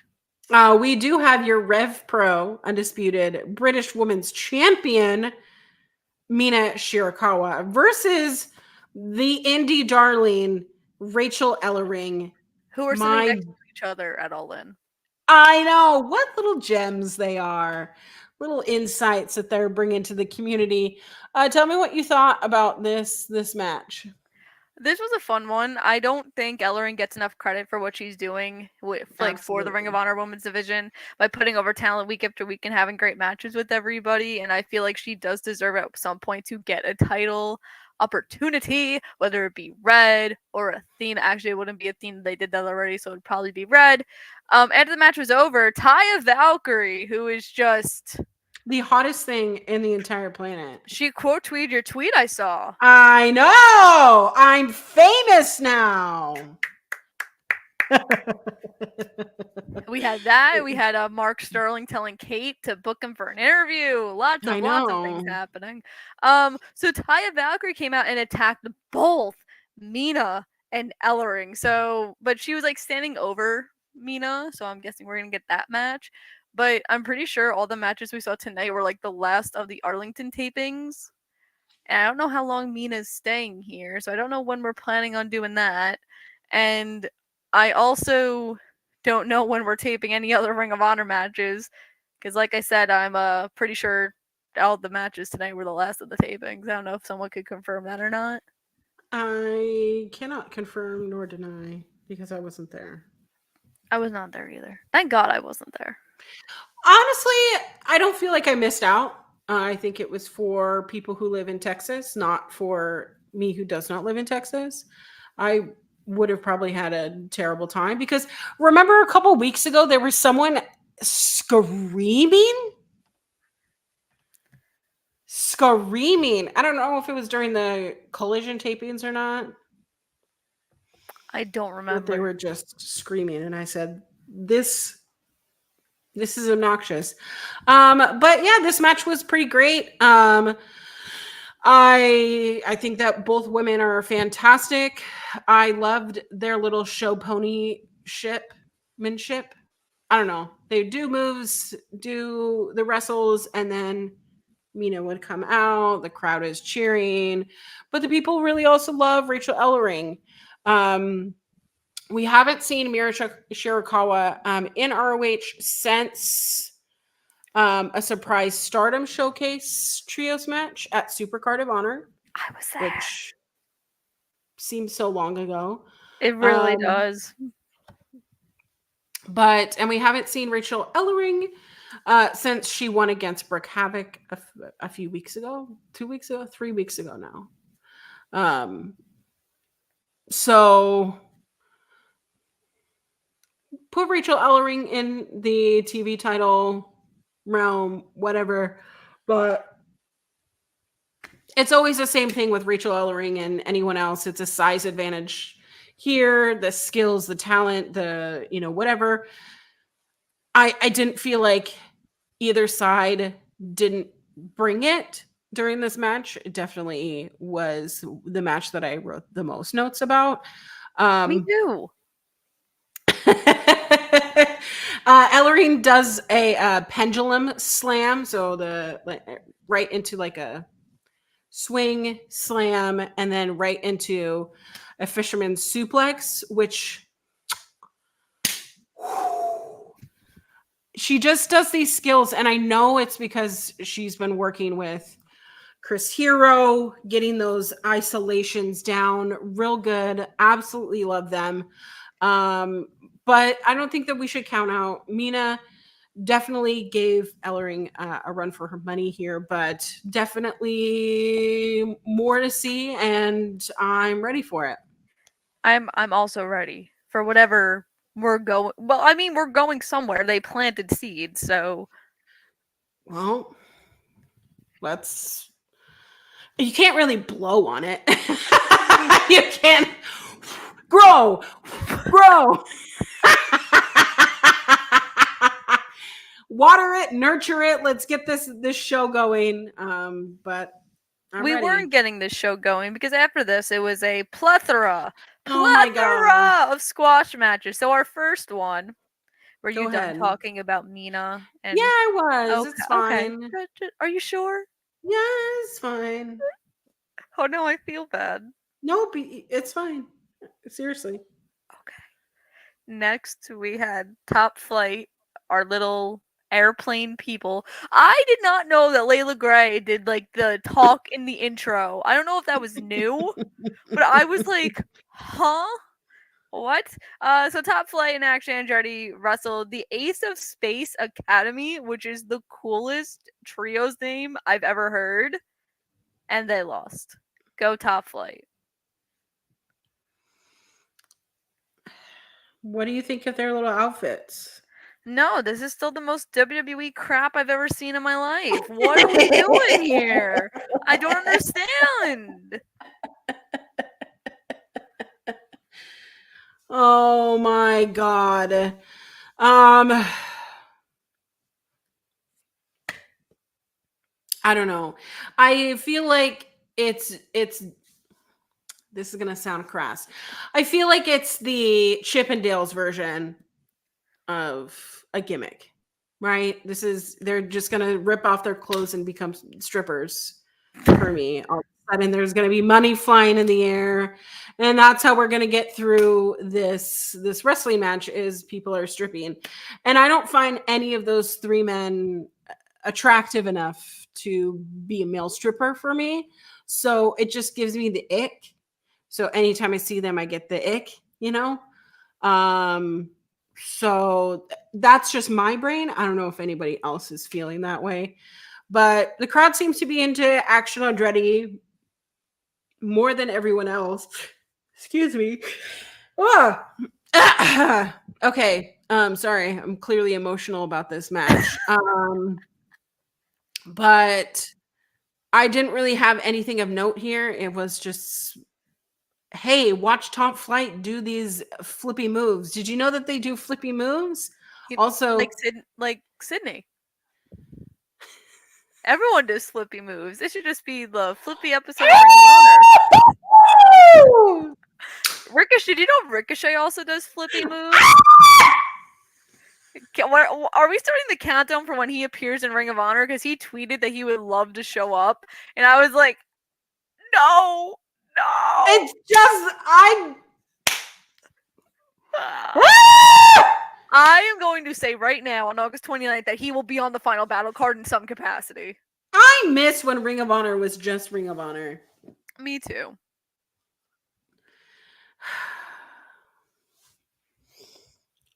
We do have your Rev Pro Undisputed British Women's Champion, Mina Shirakawa versus the indie darling Rachel Ellering. Who are sitting My, next to each other at All In. I know what little gems they are, little insights that they're bringing to the community. Tell me what you thought about this match. This was a fun one. I don't think Ellering gets enough credit for what she's doing with for the Ring of Absolutely. Honor Women's Division by putting over talent week after week and having great matches with everybody. And I feel like she does deserve at some point to get a title opportunity, whether it be Red or Athena. Actually, it wouldn't be Athena; they did that already, so it'd probably be Red. After the match was over, Taya Valkyrie, who is just The hottest thing in the entire planet. she quote tweeted your tweet I saw. I know. I'm famous now. We had that. We had Mark Sterling telling Kate to book him for an interview. Lots of things happening. So Taya Valkyrie came out and attacked both Mina and Ellering. So, but she was like standing over Mina, so I'm guessing we're gonna get that match. But I'm pretty sure all the matches we saw tonight were like the last of the Arlington tapings. And I don't know how long Mina's staying here, so I don't know when we're planning on doing that. And I also don't know when we're taping any other Ring of Honor matches, because like I said, I'm pretty sure all the matches tonight were the last of the tapings. I don't know if someone could confirm that or not. I cannot confirm nor deny because I wasn't there. I was not there either. Thank God I wasn't there. Honestly, I don't feel like I missed out. I think it was for people who live in Texas, not for me who does not live in Texas. I would have probably had a terrible time because remember a couple weeks ago there was someone screaming. I don't know if it was during the Collision tapings or not. I don't remember. But they were just screaming, and I said, "This is obnoxious." But yeah, this match was pretty great. I think that both women are fantastic. I loved their little show pony shipmanship. I don't know. They do moves, do the wrestles, and then Mina would come out. The crowd is cheering, but the people really also love Rachel Ellering. We haven't seen Mira Shirakawa in ROH since a surprise Stardom Showcase trios match at Supercard of Honor. I was there. Which seems so long ago. It really does. And we haven't seen Rachel Ellering since she won against Brooke Havoc a few weeks ago, 2 weeks ago, 3 weeks ago now. So put Rachel Ellering in the TV title realm, whatever. But it's always the same thing with Rachel Ellering and anyone else. It's a size advantage here, the skills, the talent, the, whatever. I didn't feel like either side didn't bring it during this match. It definitely was the match that I wrote the most notes about. Me too. Ellering does a pendulum slam, so right into like a swing slam, and then right into a fisherman's suplex, which she just does these skills, and I know it's because she's been working with Chris Hero, getting those isolations down real good. Absolutely love them. But I don't think that we should count out Mina. Definitely gave Ellering a run for her money here, but definitely more to see, and I'm ready for it. I'm also ready for whatever we're going. Well, I mean, we're going somewhere. They planted seeds, so. Well, you can't really blow on it. You can't grow. Water it, nurture it. Let's get this show going. But we weren't getting this show going because after this, it was a plethora of squash matches. So our first one, were you done talking about Mina? Yeah, I was. It's fine. Okay. Are you sure? Yeah, it's fine. Oh no, I feel bad. No, it's fine. Seriously. Okay. Next, we had Top Flight, our little airplane people. I did not know that Layla Gray did like the talk in the intro. I don't know if that was new, but I was like, huh? What? So Top Flight and Action Andretti wrestled the Ace of Space Academy, which is the coolest trio's name I've ever heard, and they lost. Go Top Flight. What do you think of their little outfits? No, this is still the most WWE crap I've ever seen in my life. What are we doing here? I don't understand. Oh my god. I don't know. I feel like it's this is going to sound crass. I feel like it's the Chippendales version of a gimmick, right? They're just going to rip off their clothes and become strippers for me. All of a sudden, there's going to be money flying in the air. And that's how we're going to get through this wrestling match is people are stripping. And I don't find any of those three men attractive enough to be a male stripper for me. So it just gives me the ick. So anytime I see them, I get the ick, you know? So that's just my brain. I don't know if anybody else is feeling that way. But the crowd seems to be into Action Andretti more than everyone else. Excuse me. Ah. Okay. Sorry. I'm clearly emotional about this match. But I didn't really have anything of note here. It was just, hey, watch Top Flight do these flippy moves. Did you know that they do flippy moves? Also, like Sydney. Everyone does flippy moves. It should just be the flippy episode of Ring of Honor. Ricochet, did you know Ricochet also does flippy moves? Are we starting the countdown for when he appears in Ring of Honor? Because he tweeted that he would love to show up, and I was like, no. It's just I am going to say right now on August 29th that he will be on the final battle card in some capacity. I miss when Ring of Honor was just Ring of Honor. Me too.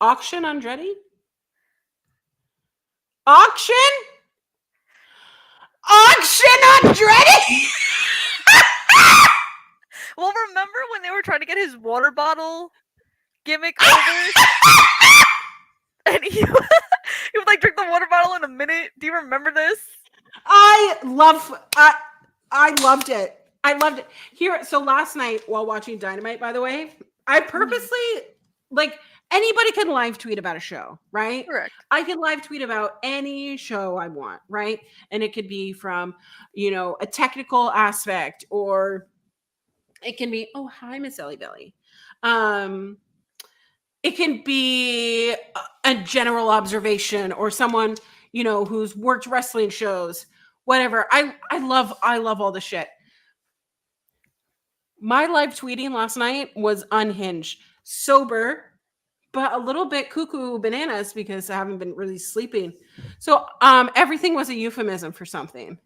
Auction Andretti? Auction Andretti? Well, remember when they were trying to get his water bottle gimmick over? And he would like drink the water bottle in a minute. Do you remember this? I loved it. I loved it. Here, so last night while watching Dynamite, by the way, I purposely like anybody can live tweet about a show, right? Correct. I can live tweet about any show I want, right? And it could be from, a technical aspect, or it can be, oh, hi, Miss Ellie Belly. It can be a general observation, or someone, who's worked wrestling shows, whatever. I love all the shit. My live tweeting last night was unhinged, sober, but a little bit cuckoo bananas because I haven't been really sleeping. So everything was a euphemism for something.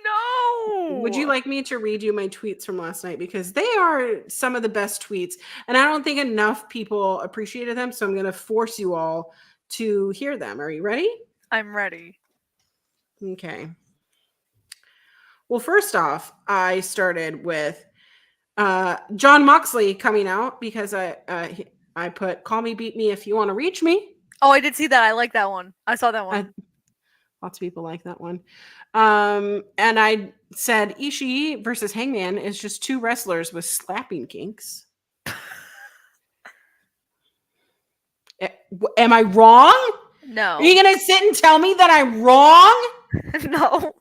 No. Would you like me to read you my tweets from last night? Because they are some of the best tweets. And I don't think enough people appreciated them. So I'm going to force you all to hear them. Are you ready? I'm ready. Okay. Well, first off, I started with John Moxley coming out because I put "Call me, beat me if you want to reach me." Oh, I did see that. I like that one. I saw that one. Lots of people like that one. And I said Ishii versus Hangman is just two wrestlers with slapping kinks. Am I wrong? No. Are you gonna sit and tell me that I'm wrong? No.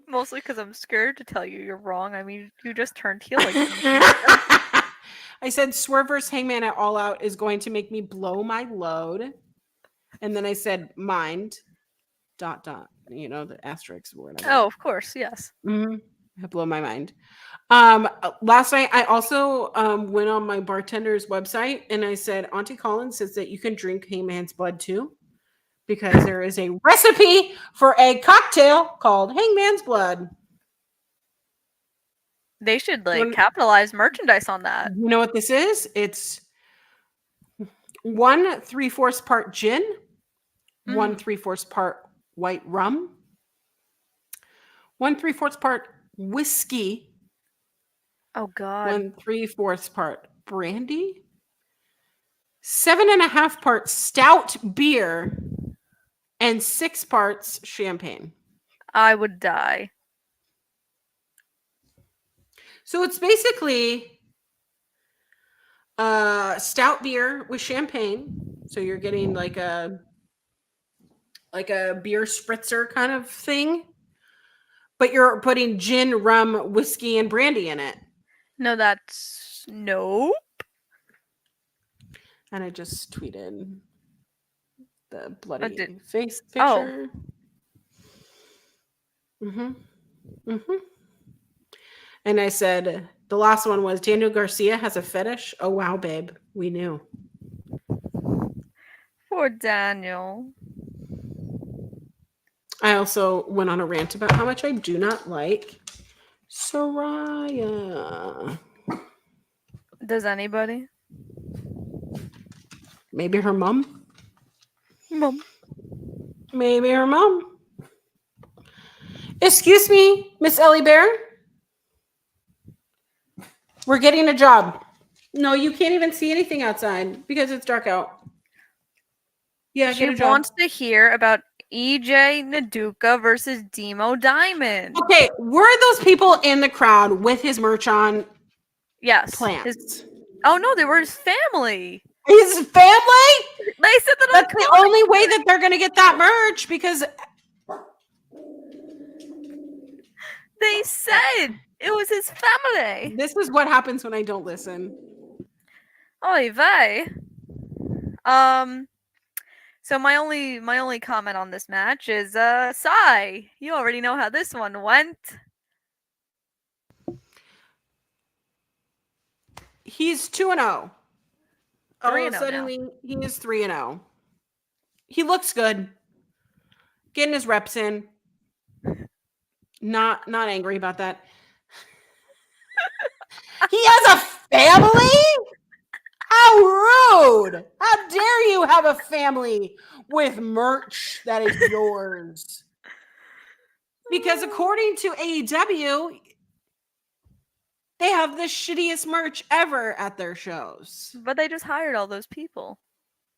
Mostly because I'm scared to tell you you're wrong. I mean, you just turned heel like I said Swerve vs. Hangman at All Out is going to make me blow my load. And then I said mind, ... the asterisks or whatever. Oh, of course, yes. It blew my mind. Last night I also went on my bartender's website and I said, Auntie Collins says that you can drink Hangman's blood too, because there is a recipe for a cocktail called Hangman's blood. They should capitalize merchandise on that. You know what this is? It's 1 3/4 part gin, 1 3/4 part white rum, 1 3/4 part whiskey. Oh God. 1 3/4 part brandy, 7.5 part stout beer, and 6 parts champagne. I would die. So it's basically stout beer with champagne. So you're getting like a beer spritzer kind of thing, but you're putting gin, rum, whiskey, and brandy in it. No, that's nope. And I just tweeted the bloody face Oh. picture. And I said, the last one was Daniel Garcia has a fetish. Oh, wow, babe. We knew. Poor Daniel. I also went on a rant about how much I do not like Soraya. Does anybody? Maybe her mom. Mom. Maybe her mom. Excuse me, Miss Ellie Bear. We're getting a job. No, you can't even see anything outside because it's dark out. Yeah, She get a job. wants to hear about EJ Naduka versus Demo Diamond. Okay, were those people in the crowd with his merch on? Yes. Plants. Oh no, they were his family. His family? They said that That's the only way that they're going to get that merch, because they said it was his family. this is what happens when I don't listen. Oy vey. So my only comment on this match is Sai. You already know how this one went. He's 2-0. 3-0 now. Suddenly he is 3-0. He looks good. Getting his reps in. Not angry about that. He has a family? How rude! How dare you have a family with merch that is yours? Because according to AEW, they have the shittiest merch ever at their shows. But they just hired all those people.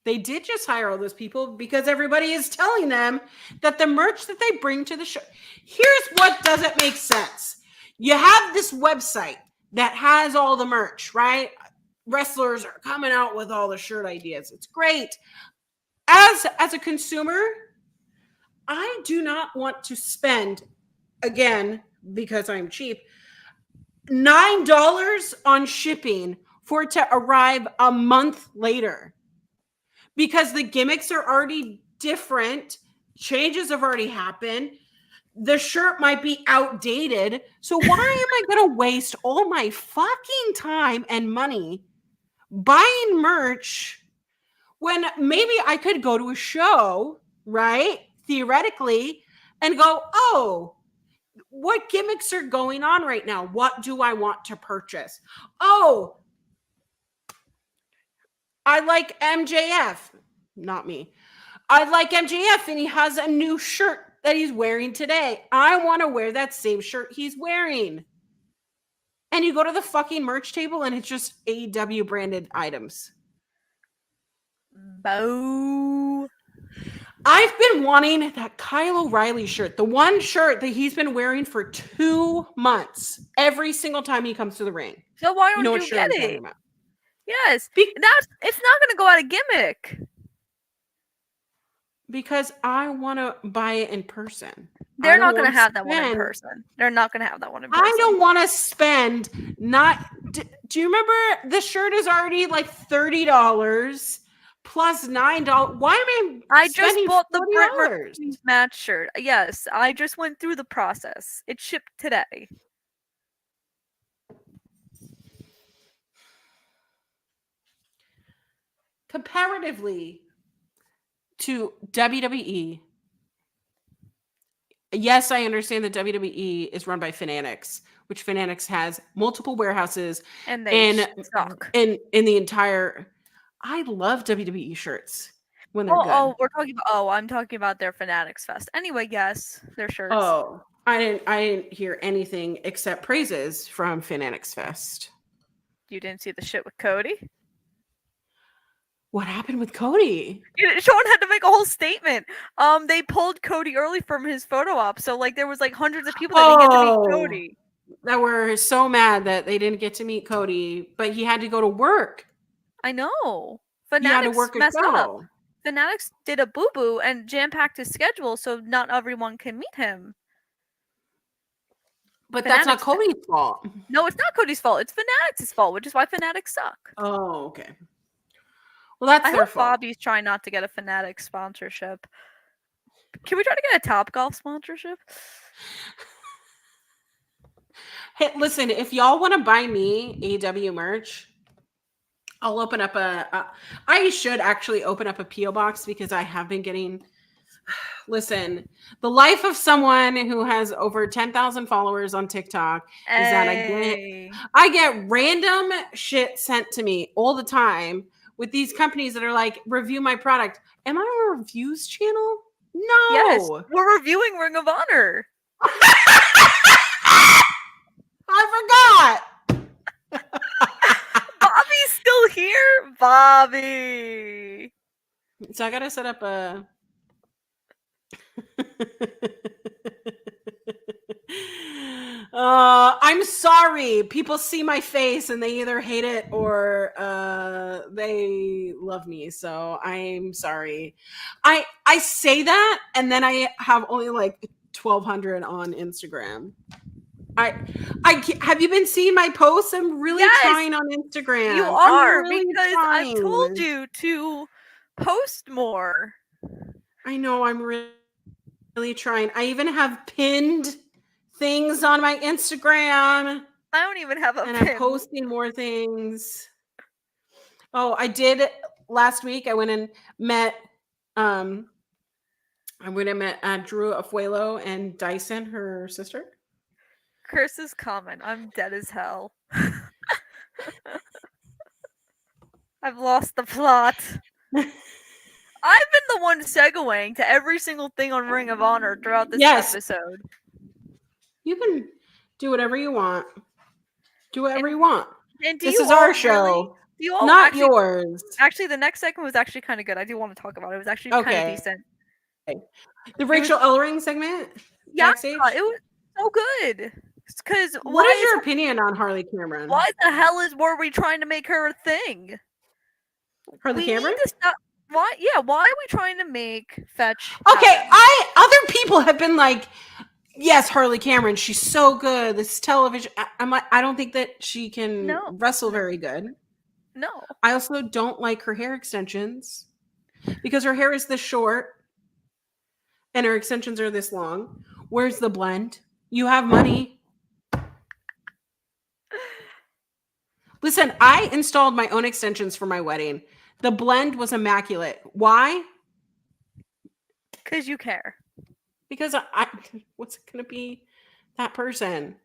They did just hire all those people because everybody is telling them that the merch that they bring to the show. Here's what doesn't make sense. You have this website that has all the merch, right? Wrestlers are coming out with all the shirt ideas. It's great. As a consumer, I do not want to spend, again, because I'm cheap, $9 on shipping for it to arrive a month later. Because the gimmicks are already different. Changes have already happened. The shirt might be outdated. So why am I going to waste all my fucking time and money buying merch when maybe I could go to a show, right? Theoretically, and go, oh, what gimmicks are going on right now? What do I want to purchase? Oh, I like MJF. Not me. I like MJF and he has a new shirt that he's wearing today. I want to wear that same shirt he's wearing. And you go to the fucking merch table and it's just AEW branded items. Boo. I've been wanting that Kyle O'Reilly shirt, the one shirt that he's been wearing for 2 months, every single time he comes to the ring. So why don't what you shirt get I'm talking it? about. Yes. It's not going to go out of gimmick. Because I want to buy it in person. They're not going to have that one in person. They're not going to have that one in person. I don't want to spend do you remember the shirt is already like $30 plus $9. Why am I I just spending bought the Brit $40? Mercedes match shirt. Yes, I just went through the process. It shipped today. Comparatively to WWE, yes, I understand that WWE is run by Fanatics, which Fanatics has multiple warehouses And they suck. in the entire. I love WWE shirts when they're Oh, good. I'm talking about their Fanatics Fest. Anyway, yes, their shirts. Oh, I didn't hear anything except praises from Fanatics Fest. You didn't see the shit with Cody? What happened with Cody? Sean had to make a whole statement. They pulled Cody early from his photo op, so like there was like hundreds of people that didn't get to meet Cody. That were so mad that they didn't get to meet Cody, but he had to go to work. I know. He had to Fanatics work a messed up. show. Fanatics did a boo boo and jam packed his schedule, so not everyone can meet him. But that's not Fanatics- Cody's fault. No, it's not Cody's fault. It's Fanatics' fault, which is why Fanatics suck. Oh, okay. Well, that's I their hope fault. Bobby's trying not to get a Fanatics sponsorship. Can we try to get a Topgolf sponsorship? Hey, listen, if y'all want to buy me AEW merch, I'll open up I should actually open up a P.O. box because I have been getting. Listen, the life of someone who has over 10,000 followers on TikTok is that I get random shit sent to me all the time with these companies that are like, review my product. Am I on a reviews channel? No. Yes, we're reviewing Ring of Honor. I forgot. Bobby's still here? Bobby. So I gotta set up a. I'm sorry. People see my face and they either hate it or they love me. So I'm sorry. I say that and then I have only like 1,200 on Instagram. I have you been seeing my posts? I'm really trying on Instagram. You are really because trying. I've told you to post more. I know I'm really trying. I even have pinned things on my Instagram. I don't even have a and pin. I'm posting more things. Oh, I did last week. I went and met Drew Afuelo and Dyson, her sister. Chris's comment, I'm dead as hell. I've lost the plot. I've been the one segueing to every single thing on Ring of Honor throughout this episode. You can do whatever you want. Do whatever you want. And this is our show, not yours. Actually, the next segment was actually kind of good. I do want to talk about it. It was actually kind of decent. The Rachel Ellering segment? Yeah, backstage? it was so good. Because what is your opinion on Harley Cameron? Why the hell were we trying to make her a thing? Harley Cameron? Why? Yeah, why are we trying to make Fetch? Okay, other people have been like, yes, Harley Cameron, she's so good. This television. I'm like, I don't think that she can wrestle very good. No. I also don't like her hair extensions because her hair is this short and her extensions are this long. Where's the blend? You have money. Listen, I installed my own extensions for my wedding. The blend was immaculate. Why? Because you care. Because what's going to be that person?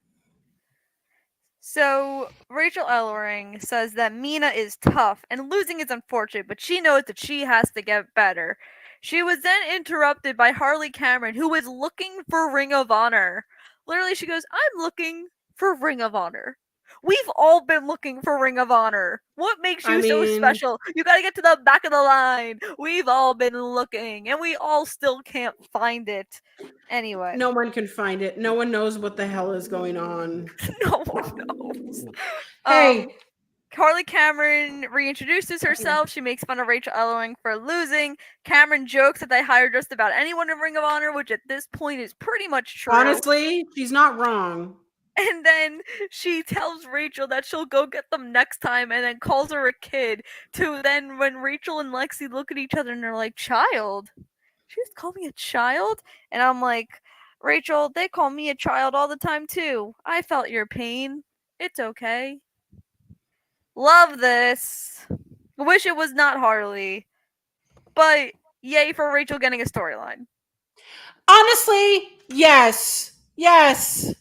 So Rachel Ellering says that Mina is tough and losing is unfortunate, but she knows that she has to get better. She was then interrupted by Harley Cameron, who was looking for Ring of Honor. Literally, she goes, I'm looking for Ring of Honor. We've all been looking for Ring of Honor. What makes you so special? You gotta get to the back of the line. We've all been looking, and we all still can't find it. Anyway. No one can find it. No one knows what the hell is going on. No one knows. Hey. Harley Cameron reintroduces herself. She makes fun of Rachel Ellering for losing. Cameron jokes that they hired just about anyone in Ring of Honor, which at this point is pretty much true. Honestly, she's not wrong. And then she tells Rachel that she'll go get them next time and then calls her a kid. To then when Rachel and Lexi look at each other and they're like, child? She just called me a child? And I'm like, Rachel, they call me a child all the time too. I felt your pain. It's okay. Love this. Wish it was not Harley. But yay for Rachel getting a storyline. Honestly, yes. Yes.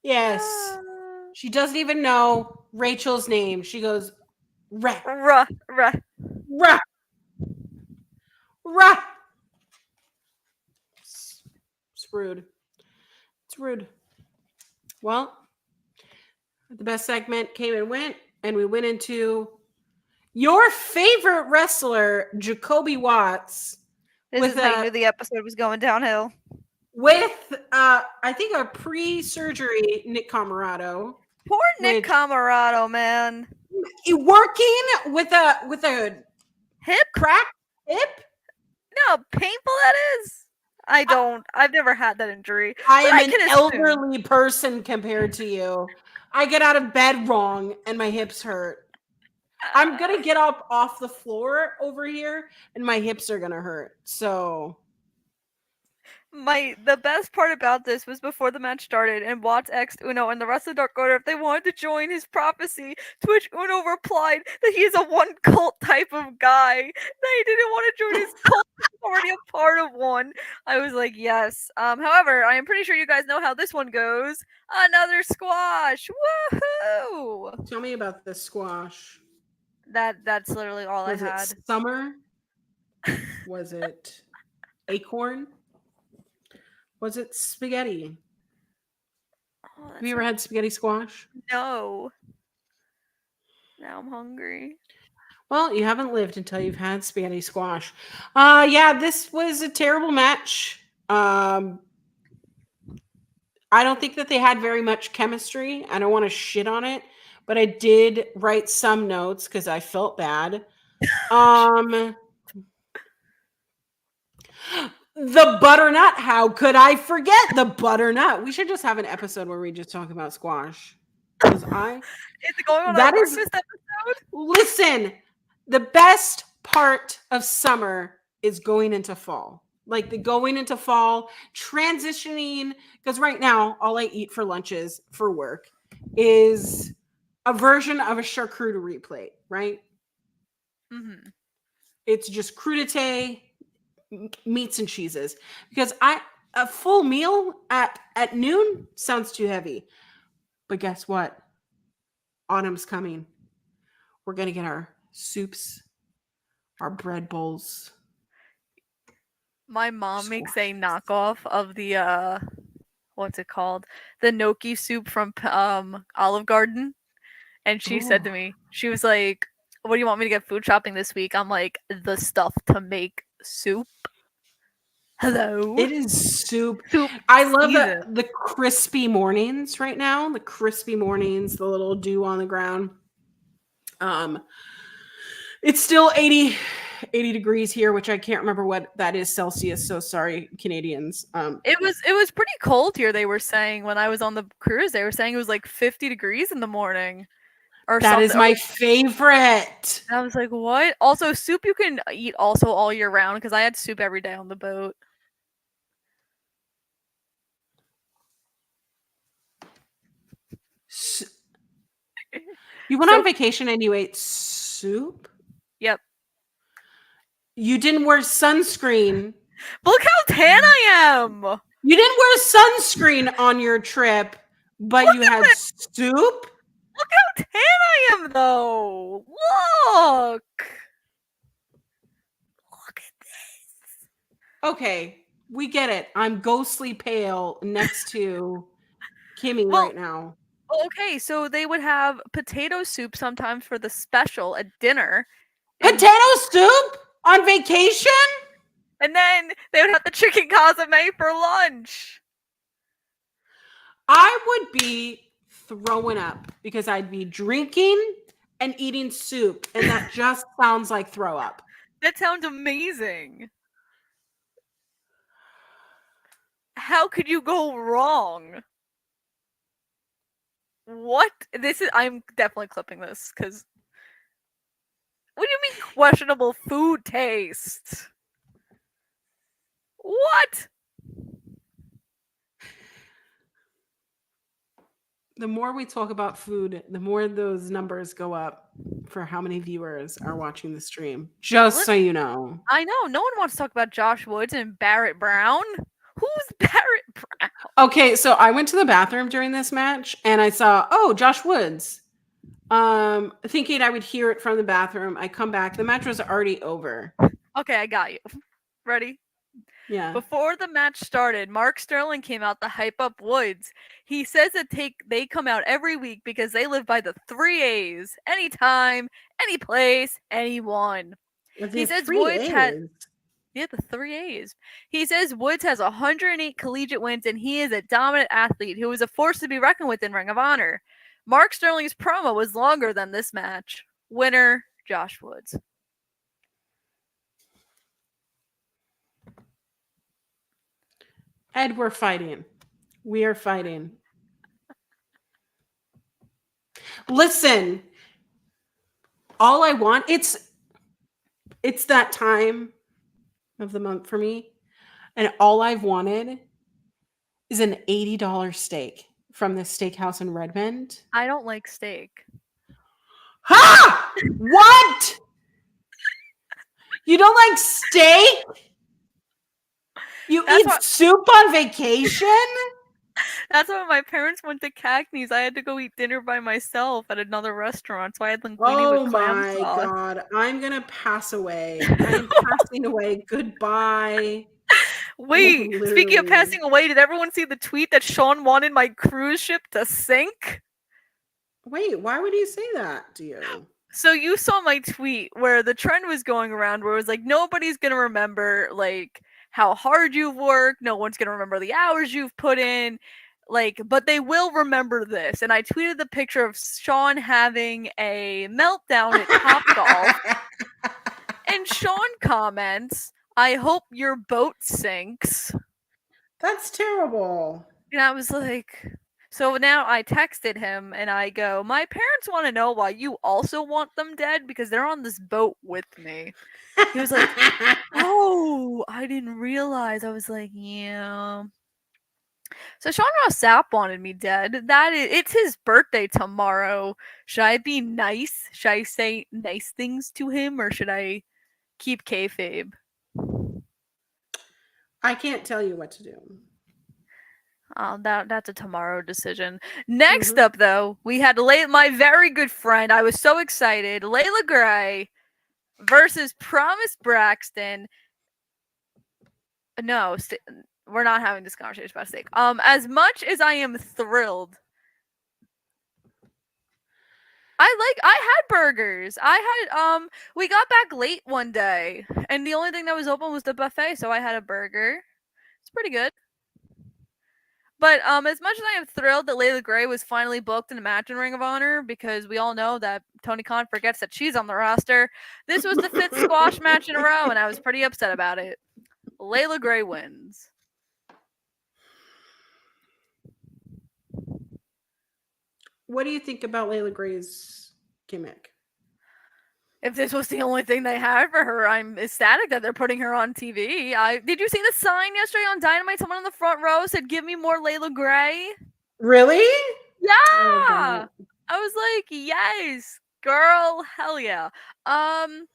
Yes. She doesn't even know Rachel's name. She goes, Rah. Ruh, ruh. Rah. Rah. It's rude. It's rude. Well, the best segment came and went, and we went into your favorite wrestler, Jacoby Watts. This with is how you knew the episode was going downhill. With I think a pre-surgery Nick Camarado. Poor Nick Camarado, man. Working with a hip crack hip. No, painful that is. I've never had that injury. I am an elderly person compared to you. I get out of bed wrong and my hips hurt. I'm gonna get up off the floor over here and my hips are gonna hurt. So the best part about this was before the match started and Watts asked Uno and the rest of Dark Order if they wanted to join his prophecy, to which Uno replied that he's a one cult type of guy, that he didn't want to join his cult, he's already a part of one. I was like, yes. However, I am pretty sure you guys know how this one goes. Another squash. Woohoo! Tell me about the squash. That's literally all Was I had. it summer? Was it acorn? Was it spaghetti? Oh, Have you ever had spaghetti squash? No. Now I'm hungry. Well, you haven't lived until you've had spaghetti squash. Yeah, this was a terrible match. I don't think that they had very much chemistry. I don't want to shit on it, but I did write some notes because I felt bad. The butternut. How could I forget the butternut? We should just have an episode where we just talk about squash. Is it going on that our is breakfast episode? Listen, the best part of summer is going into fall. Like the going into fall, transitioning, because right now all I eat for lunches for work is a version of a charcuterie plate, right? Mm-hmm. It's just crudité, meats and cheeses. Because a full meal at noon sounds too heavy. But guess what? Autumn's coming. We're going to get our soups, our bread bowls. My mom makes a knockoff of the what's it called? The gnocchi soup from Olive Garden. And she said to me, she was like, "What do you want me to get food shopping this week?" I'm like, "The stuff to make soup." Hello. It is soup. Soup I love season. the crispy mornings right now. The crispy mornings, the little dew on the ground. It's still 80 degrees here, which I can't remember what that is Celsius. So sorry, Canadians. It was pretty cold here. They were saying when I was on the cruise, they were saying it was like 50 degrees in the morning. Or that is something. my favorite. I was like, what? Also, soup you can eat also all year round because I had soup every day on the boat. You went on vacation and you ate soup? Yep. You didn't wear sunscreen. Look how tan I am. You didn't wear sunscreen on your trip, but you had soup? Look how tan I am, though. Look. Look at this. Okay, we get it. I'm ghostly pale next to Kimmy right now. Okay, so they would have potato soup sometimes for the special at dinner. Potato soup on vacation? And then they would have the chicken consomme for lunch. I would be throwing up because I'd be drinking and eating soup, and that just sounds like throw up. That sounds amazing. How could you go wrong? What? I'm definitely clipping this because. What do you mean questionable food taste? What? The more we talk about food, the more those numbers go up for how many viewers are watching the stream. Just so you know. I know no one wants to talk about Josh Woods and Barrett Brown. Who's Barrett Brown? Okay, so I went to the bathroom during this match and I saw, oh, Josh Woods. Thinking I would hear it from the bathroom. I come back. The match was already over. Okay, I got you. Ready? Yeah. Before the match started, Mark Sterling came out to hype up Woods. He says that they come out every week because they live by the 3 A's. Anytime, any place, anyone. He says Woods had the 3 A's. He says Woods has 108 collegiate wins and he is a dominant athlete who is a force to be reckoned with in Ring of Honor. Mark Sterling's promo was longer than this match. Winner, Josh Woods. Ed, we're fighting. We are fighting. Listen, all I want, it's that time of the month for me. And all I've wanted is an $80 steak from the steakhouse in Redmond. I don't like steak. Ha! What? You don't like steak? You eat soup on vacation? That's why my parents went to Cagney's. I had to go eat dinner by myself at another restaurant, so I had linguine with clam sauce. Oh my god, I'm gonna pass away. I'm passing away. Goodbye. Wait, speaking of passing away, did everyone see the tweet that Sean wanted my cruise ship to sink? Wait, why would he say that to you? So you saw my tweet where the trend was going around where it was like, nobody's gonna remember like how hard you've worked, no one's gonna remember the hours you've put in, like, but they will remember this. And I tweeted the picture of Sean having a meltdown at Topgolf. And Sean comments, I hope your boat sinks. That's terrible. And I was like, so now I texted him and I go, my parents want to know why you also want them dead because they're on this boat with me. He was like, oh, I didn't realize. I was like, yeah. So Sean Ross Sapp wanted me dead. It's his birthday tomorrow. Should I be nice? Should I say nice things to him or should I keep kayfabe? I can't tell you what to do. That's a tomorrow decision. Next up, though, we had my very good friend. I was so excited. Layla Gray versus Promise Braxton. No, we're not having this conversation about steak. As much as I am thrilled, I had burgers. We got back late one day, and the only thing that was open was the buffet, so I had a burger. It's pretty good. But as much as I am thrilled that Layla Gray was finally booked in a match in Ring of Honor, because we all know that Tony Khan forgets that she's on the roster, this was the 5th squash match in a row, and I was pretty upset about it. Layla Gray wins. What do you think about Layla Gray's gimmick? If this was the only thing they had for her, I'm ecstatic that they're putting her on TV. Did you see the sign yesterday on Dynamite? Someone in the front row said, "Give me more Layla Gray." Really? Yeah. Oh, I was like, yes, girl, hell yeah. I'm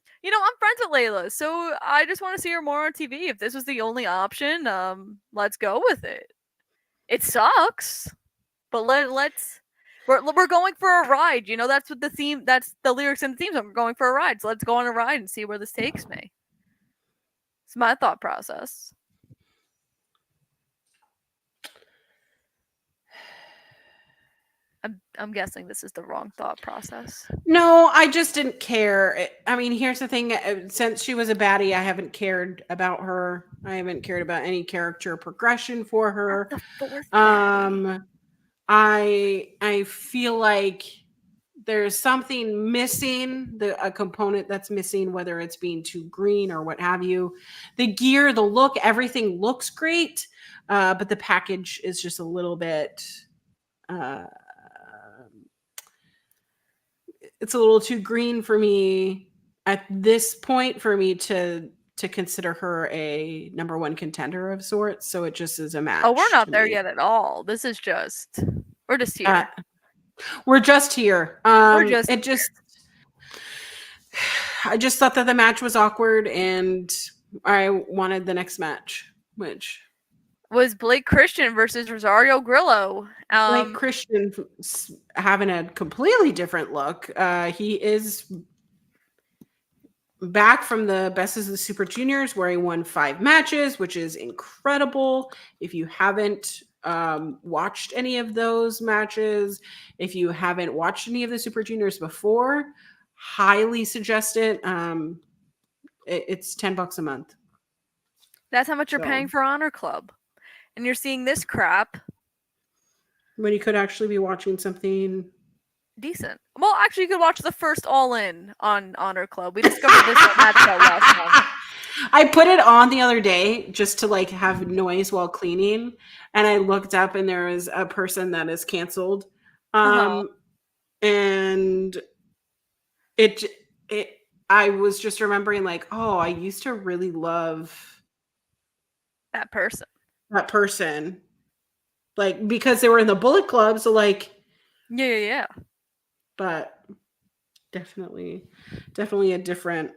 friends with Layla, so I just want to see her more on TV. If this was the only option, let's go with it. It sucks, but let's. We're going for a ride, that's what that's the lyrics in the theme song. We're going for a ride, so let's go on a ride and see where this takes me. It's my thought process. I'm guessing this is the wrong thought process. No, I just didn't care. I mean, here's the thing. Since she was a baddie, I haven't cared about her. I haven't cared about any character progression for her. The 4th baddie. I feel like there's something missing, a component that's missing, whether it's being too green or what have you. The gear, the look, everything looks great, but the package is just a little bit. It's a little too green for me at this point for me to consider her a number one contender of sorts. So it just is a match. Oh, we're not to there me. yet at all. This is just we're just here. We're just here. We're just it just I just thought that the match was awkward and I wanted the next match, which was Blake Christian versus Rosario Grillo. Blake Christian having a completely different look. He is back from the Best of the Super Juniors where he won 5 matches, which is incredible. If you haven't watched any of those matches, if you haven't watched any of the Super Juniors before, highly suggest it. It's $10 a month. That's how much you're paying for Honor Club. And you're seeing this crap. When you could actually be watching something decent. Well, actually, you could watch the first All In on Honor Club. We discovered this match last month. I put it on the other day just to like have noise while cleaning, and I looked up and there was a person that is canceled, and it I was just remembering like, oh, I used to really love that person, like because they were in the Bullet Club, so like, yeah. But definitely a different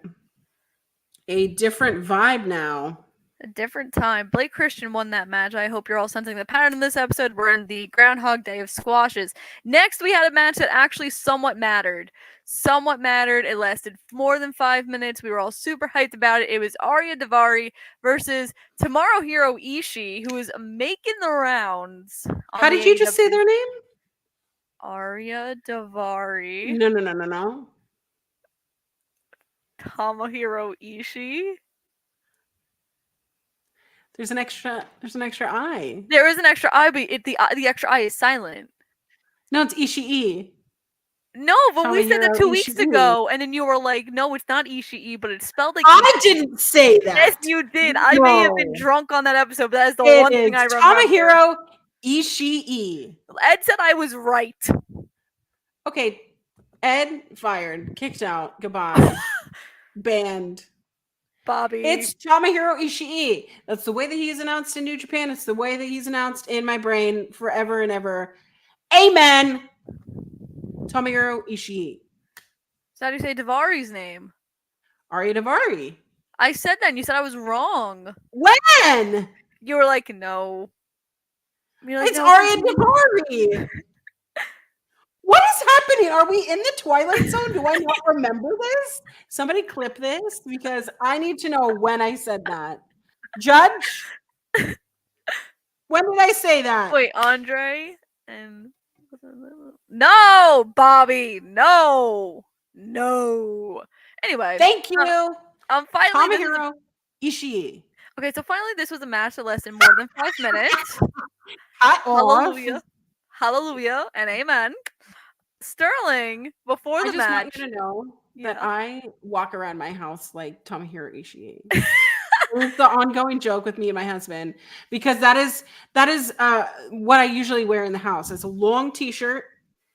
vibe now. A different time. Blake Christian won that match. I hope you're all sensing the pattern in this episode. We're in the Groundhog Day of squashes. Next, we had a match that actually somewhat mattered. It lasted more than 5 minutes. We were all super hyped about it. It was Arya Daivari versus Tomohiro Ishii, who is making the rounds. How did you just say their name? Arya Daivari. No. Tomohiro Ishii. There's an extra I. There is an extra I, but the extra I is silent. No, it's Ishii. No, but we said that 2 weeks ago, and then you were like, "No, it's not Ishii, but it's spelled like." I didn't say that. Yes, you did. No. I may have been drunk on that episode, but that is the one thing I remember. Tomohiro Ishii. Ed said I was right. Okay, Ed fired, kicked out, goodbye, banned. Bobby. It's Tomohiro Ishii. That's the way that he's announced in New Japan. It's the way that he's announced in my brain forever and ever. Amen. Tomohiro Ishii. So how do you say Daivari's name? Arya Daivari. I said that and you said I was wrong. When? You were like, no. It's no, Arya Daivari. What is happening? Are we in the Twilight Zone? Do I not remember this? Somebody clip this because I need to know when I said that. Judge? When did I say that? Wait, Andre and... No, Bobby. No. Anyway. Thank you. Finally, Tomohiro Ishii. Okay, so finally this was a match that lasted more than 5 minutes. Hallelujah and amen. Sterling, before the match. I just want you to know that I walk around my house like Tomohiro Ishii. It's the ongoing joke with me and my husband because that is what I usually wear in the house. It's a long t-shirt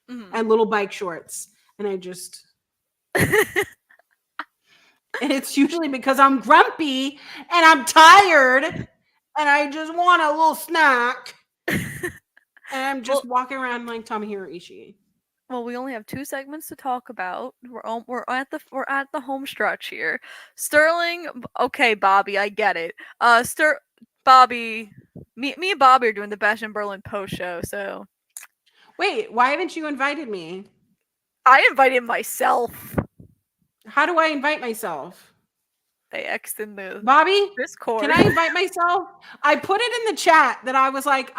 and little bike shorts. And I just and it's usually because I'm grumpy and I'm tired and I just want a little snack. And I'm just walking around like Tomohiro Ishii. Well, we only have 2 segments to talk about. We're at the home stretch here. Sterling, okay, Bobby, I get it. Bobby, me and Bobby are doing the Bash in Berlin post show. So, wait, why haven't you invited me? I invited myself. How do I invite myself? They X'd in the Bobby Discord. Can I invite myself? I put it in the chat that I was like,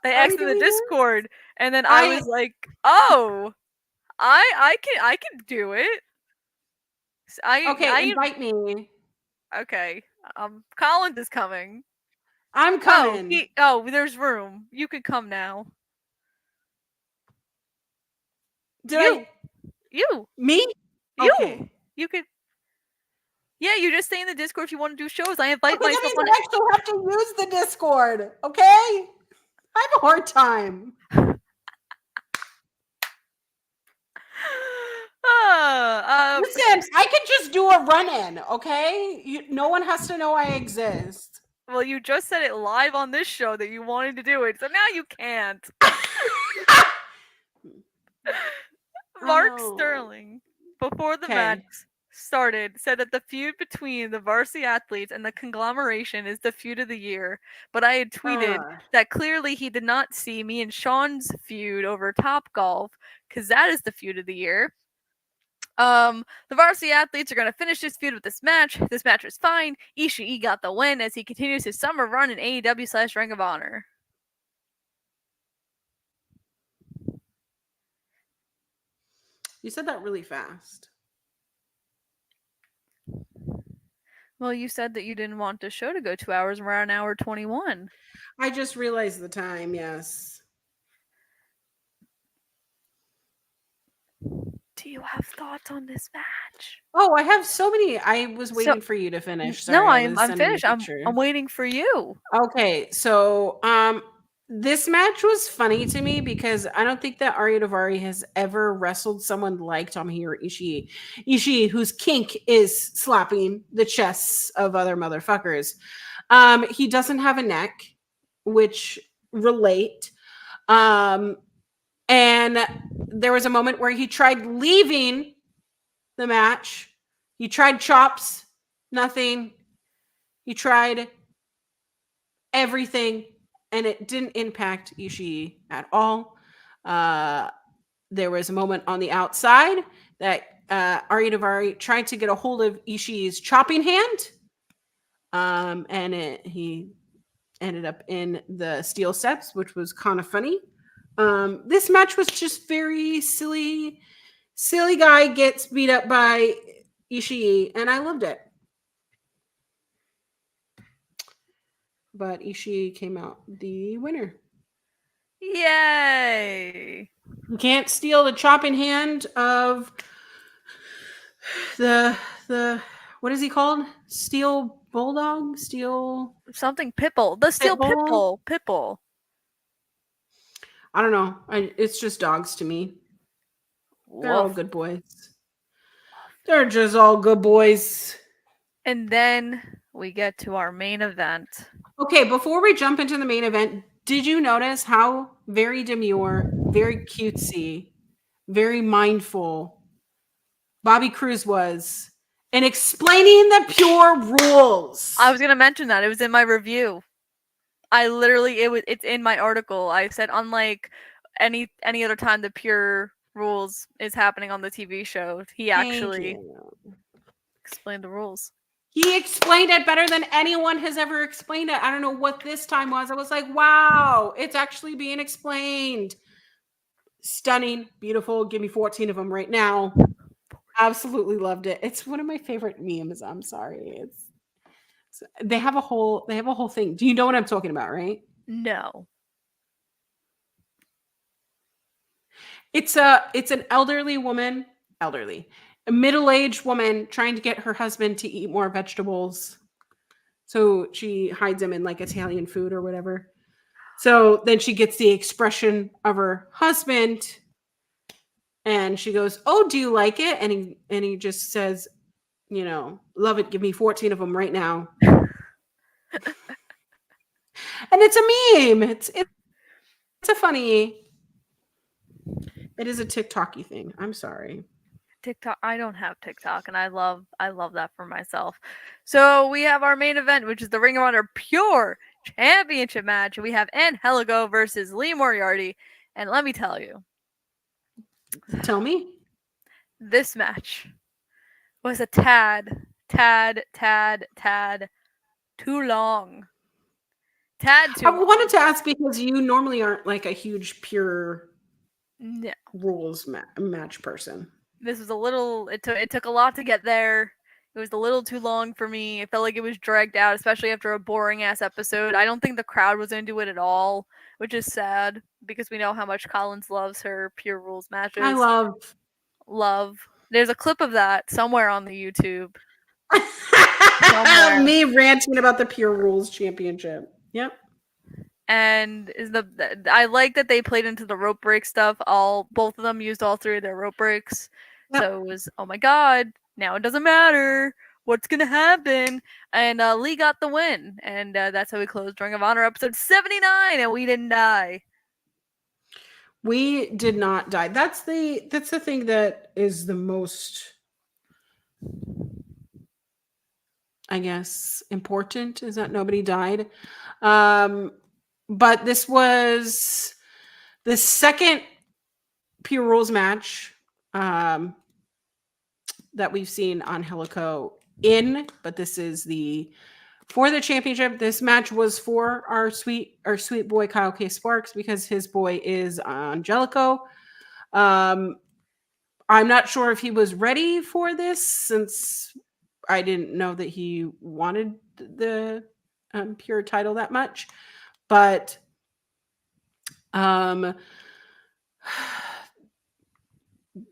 They X'd in the Discord. And then I was like, "Oh, I can do it." Invite me. Okay, Collins is coming. I'm coming. There's room. You could come now. Did You. me? You. Okay. You could. Yeah, you just stay in the Discord if you want to do shows. I invite Okay, that myself means on. I actually have to use the Discord. Okay, I have a hard time. Listen, I could just do a run-in. Okay, no one has to know I exist. Well, you just said it live on this show that you wanted to do it, so now you can't. Mark know. Sterling, before the Okay. match started, said that the feud between the varsity athletes and the conglomeration is the feud of the year. But I had tweeted that clearly he did not see me and Sean's feud over Top Golf, because that is the feud of the year. The varsity athletes are going to finish this feud with this match. This match was fine. Ishii got the win as he continues his summer run in AEW / Ring of Honor. You said that really fast. Well, you said that you didn't want the show to go 2 hours and we're at an hour 21. I just realized the time, yes. Do you have thoughts on this match? Oh, I have so many. I was waiting for you to finish. Sorry, No, I I'm was sending finished. a I'm picture. waiting for you. Okay, so this match was funny to me because I don't think that Arya Daivari has ever wrestled someone like Tomohiro Ishii. Ishii, whose kink is slapping the chests of other motherfuckers. He doesn't have a neck, which relate. And there was a moment where he tried leaving the match. He tried chops, nothing. He tried everything, and it didn't impact Ishii at all. There was a moment on the outside that Arya Daivari tried to get a hold of Ishii's chopping hand, and he ended up in the steel steps, which was kind of funny. This match was just very silly. Silly guy gets beat up by Ishii, and I loved it. But Ishii came out the winner. Yay! You can't steal the chopping hand of the what is he called? Steel bulldog? Steel something Pitbull. The steel Pitbull. Pitbull. I don't know. It's just dogs to me. They're all good boys. They're just all good boys. And then we get to our main event. Okay, before we jump into the main event, did you notice how very demure, very cutesy, very mindful Bobby Cruz was in explaining the pure rules? I was gonna mention that. It was in my review. It's in my article. I said unlike any other time the pure rules is happening on the TV show, he actually explained the rules. He explained it better than anyone has ever explained it. I don't know what this time was. I was like, wow, it's actually being explained. Stunning, beautiful. Give me 14 of them right now. Absolutely loved it. It's one of my favorite memes. I'm sorry. They have a whole thing. Do you know what I'm talking about, right? No. It's an elderly woman, a middle-aged woman trying to get her husband to eat more vegetables. So she hides him in like Italian food or whatever. So then she gets the expression of her husband and she goes, "Oh, do you like it?" And he just says, you know, "Love it. Give me 14 of them right now." And it's a meme. It's a funny. It is a TikTok-y thing. I'm sorry. TikTok. I don't have TikTok, and I love that for myself. So we have our main event, which is the Ring of Honor Pure Championship match. We have Angelico versus Lee Moriarty, and let me tell you, Tell me. This match was a tad too long. Tad too I long. wanted to ask because you normally aren't like a huge pure rules match person. This was a little. It took a lot to get there. It was a little too long for me. It felt like it was dragged out, especially after a boring ass episode. I don't think the crowd was into it at all, which is sad because we know how much Collins loves her Pure Rules matches. I love There's a clip of that somewhere on the YouTube. me ranting about the Pure Rules Championship. Yep. And I like that they played into the rope break stuff. Both of them used all three of their rope breaks. Yep. So it was, oh my god, now it doesn't matter. What's gonna happen? And Lee got the win, and that's how we closed Ring of Honor episode 79, and we didn't die. We did not die. That's the thing that is the most, I guess, important, is that nobody died. But this was the second Pure Rules match that we've seen on Helico but this is for the championship. This match was for our sweet boy Kyle K. Sparks, because his boy is Angelico. I'm not sure if he was ready for this, since I didn't know that he wanted the Pure title that much. But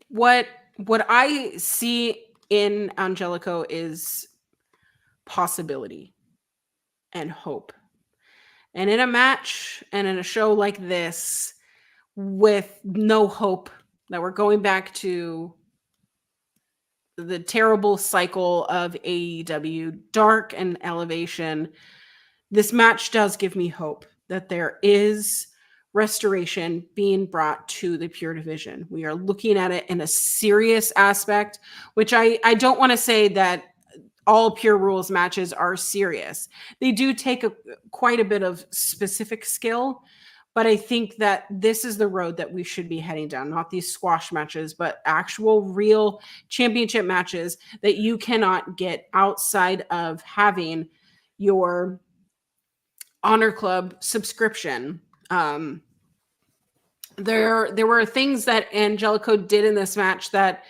what I see in Angelico is possibility and hope. And in a match and in a show like this, with no hope, that we're going back to the terrible cycle of AEW, dark and elevation, this match does give me hope that there is restoration being brought to the Pure division. We are looking at it in a serious aspect, which I don't want to say that all Pure Rules matches are serious. They do take quite a bit of specific skill, but I think that this is the road that we should be heading down, not these squash matches, but actual real championship matches that you cannot get outside of having your Honor Club subscription. There were things that Angelico did in this match that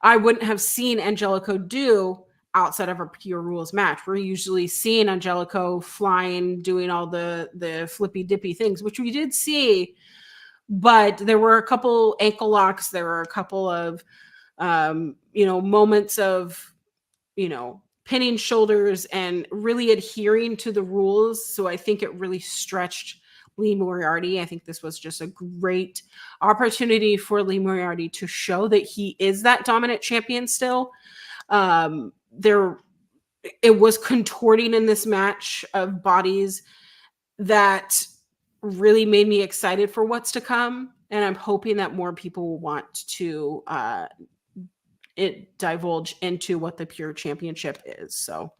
I wouldn't have seen Angelico do outside of a Pure Rules match. We're usually seeing Angelico flying, doing all the flippy dippy things, which we did see, but there were a couple ankle locks. There were a couple of, moments of, pinning shoulders and really adhering to the rules. So I think it really stretched Lee Moriarty. I think this was just a great opportunity for Lee Moriarty to show that he is that dominant champion still. It was contorting in this match of bodies that really made me excited for what's to come. And I'm hoping that more people will want to divulge into what the Pure Championship is. So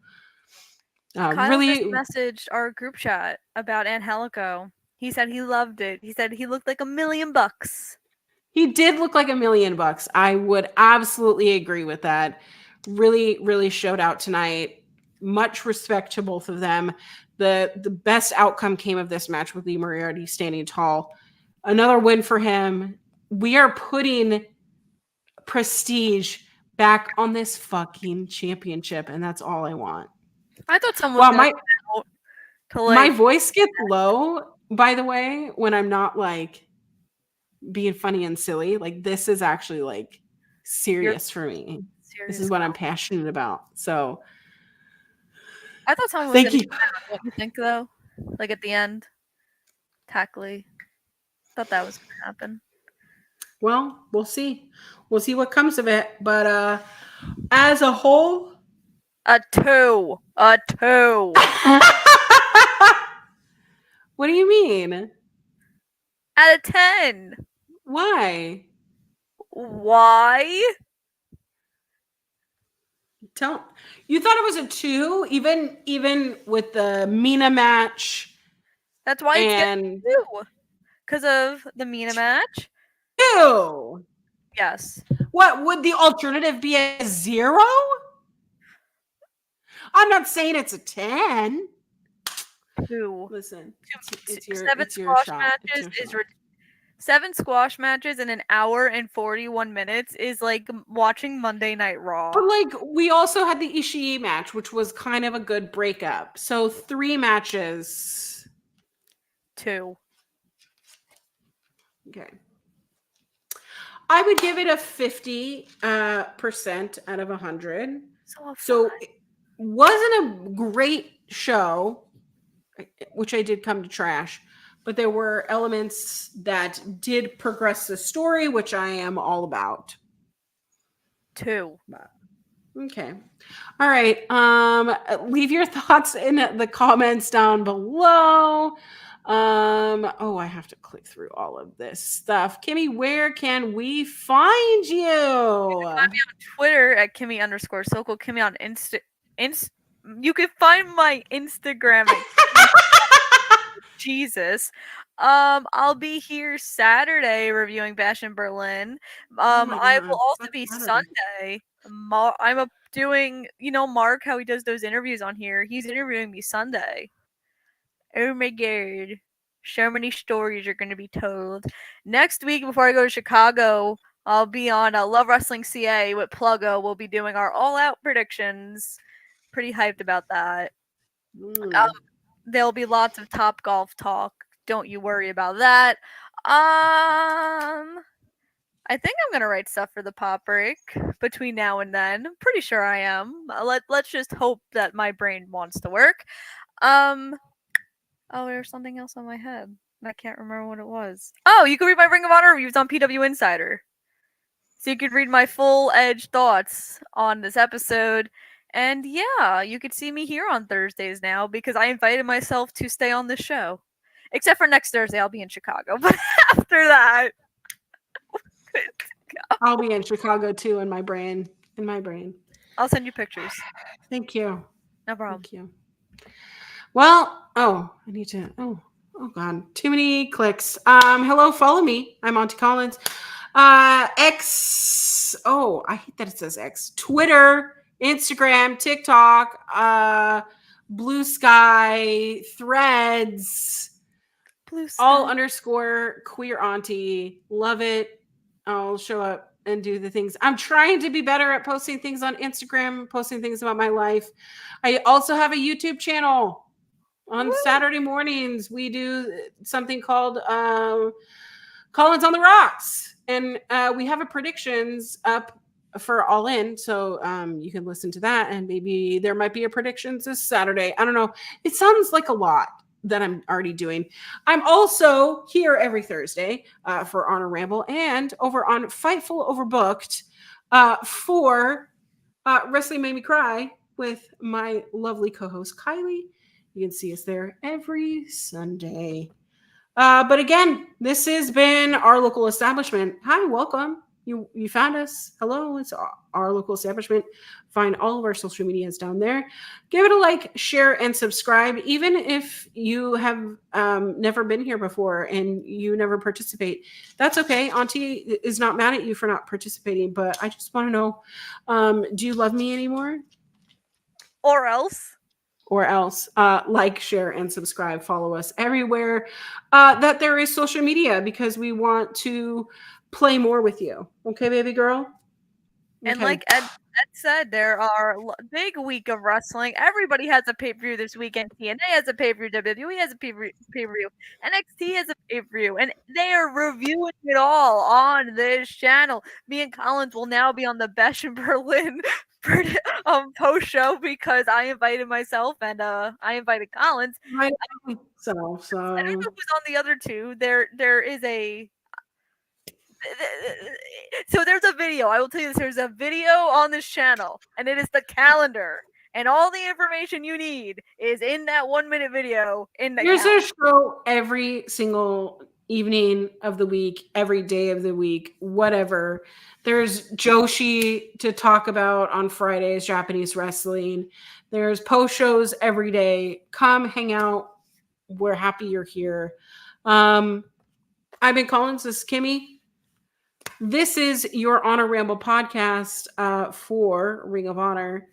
Kyle really just messaged our group chat about Angelico. He said he loved it. He said he looked like $1 million. He did look like $1 million. I would absolutely agree with that. Really, really showed out tonight. Much respect to both of them. The best outcome came of this match with Lee Moriarty standing tall. Another win for him. We are putting prestige back on this fucking championship, and that's all I want. I thought someone was my out to my voice gets low, by the way, when I'm not like being funny and silly. Like, this is actually like serious for me. This is what I'm passionate about. So I thought someone was thank you. What you think though? Like at the end, tackly. Thought that was gonna happen. Well, we'll see. We'll see what comes of it. But as a whole, a 2. What do you mean? Out of 10. Why? You thought it was a 2, even with the Mina match. That's why it's getting 2. Because of the Mina match. 2. Yes. What would the alternative be? A 0? I'm not saying it's a 10. 2. Listen, it's 7 your squash shot. matches is 7 squash matches in an hour and 41 minutes is like watching Monday Night Raw. But like we also had the Ishii match, which was kind of a good breakup. So 3 matches. 2. Okay. I would give it a 50% out of 100. So it wasn't a great show, which I did come to trash, but there were elements that did progress the story, which I am all about. 2. Okay. All right. Leave your thoughts in the comments down below. I have to click through all of this stuff. Kimmy, where can we find you? Find me on Twitter at Kimmy_SokOLE. Kimmy on you can find my Instagram at Jesus. I'll be here Saturday reviewing Bash in Berlin. I will also be Sunday. I'm doing, Mark, how he does those interviews on here. He's interviewing me Sunday. Oh my god. So many stories are going to be told. Next week, before I go to Chicago, I'll be on Love Wrestling CA with Pluggo. We'll be doing our all-out predictions. Pretty hyped about that. There'll be lots of Top Golf talk. Don't you worry about that. I think I'm gonna write stuff for the pop break between now and then. I'm pretty sure I am. Let's just hope that my brain wants to work. Oh, there's something else on my head. I can't remember what it was. Oh, you can read my Ring of Honor reviews on PW Insider. So you could read my full-edged thoughts on this episode. And yeah, you could see me here on Thursdays now because I invited myself to stay on the show. Except for next Thursday, I'll be in Chicago. But after that, I'll be in Chicago too in my brain. I'll send you pictures. Thank you. No problem. Thank you. Well, I need to. Oh God, too many clicks. Hello, follow me. I'm Auntie Collins. X. Oh, I hate that it says X. Twitter, Instagram, TikTok, Blue Sky, Threads. Blue Sky. All _ queer auntie. Love it. I'll show up and do the things. I'm trying to be better at posting things on Instagram, posting things about my life. I also have a YouTube channel. On Saturday mornings, we do something called Collins on the Rocks. And we have a predictions up for All In. So you can listen to that. And maybe there might be a predictions this Saturday. I don't know. It sounds like a lot that I'm already doing. I'm also here every Thursday for Honor Ramble and over on Fightful Overbooked for Wrestling Made Me Cry with my lovely co-host Kylie. You can see us there every Sunday. But again, this has been Our Local Establishment. Hi, welcome. You found us. Hello, it's Our Local Establishment. Find all of our social medias down there. Give it a like, share, and subscribe. Even if you have never been here before and you never participate, that's okay. Auntie is not mad at you for not participating, but I just want to know, do you love me anymore? Or else, like, share, and subscribe. Follow us everywhere that there is social media because we want to play more with you. Okay, baby girl? And like Ed said, there are big week of wrestling. Everybody has a pay-per-view this weekend. TNA has a pay-per-view. WWE has a pay-per-view. NXT has a pay-per-view. And they are reviewing it all on this channel. Me and Collins will now be on the Bash in Berlin post show because I invited myself and I invited Collins. So I don't know who's on the other two. There is a so there's a video. I will tell you this. There's a video on this channel, and it is the calendar. And all the information you need is in that 1-minute video. There's a show every single evening of the week, every day of the week, whatever. There's Joshi to talk about on Fridays, Japanese wrestling. There's post shows every day. Come hang out. We're happy you're here. I've been Collins. This is Kimmy. This is your Honor Ramble podcast for Ring of Honor.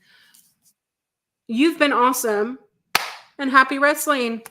You've been awesome and happy wrestling.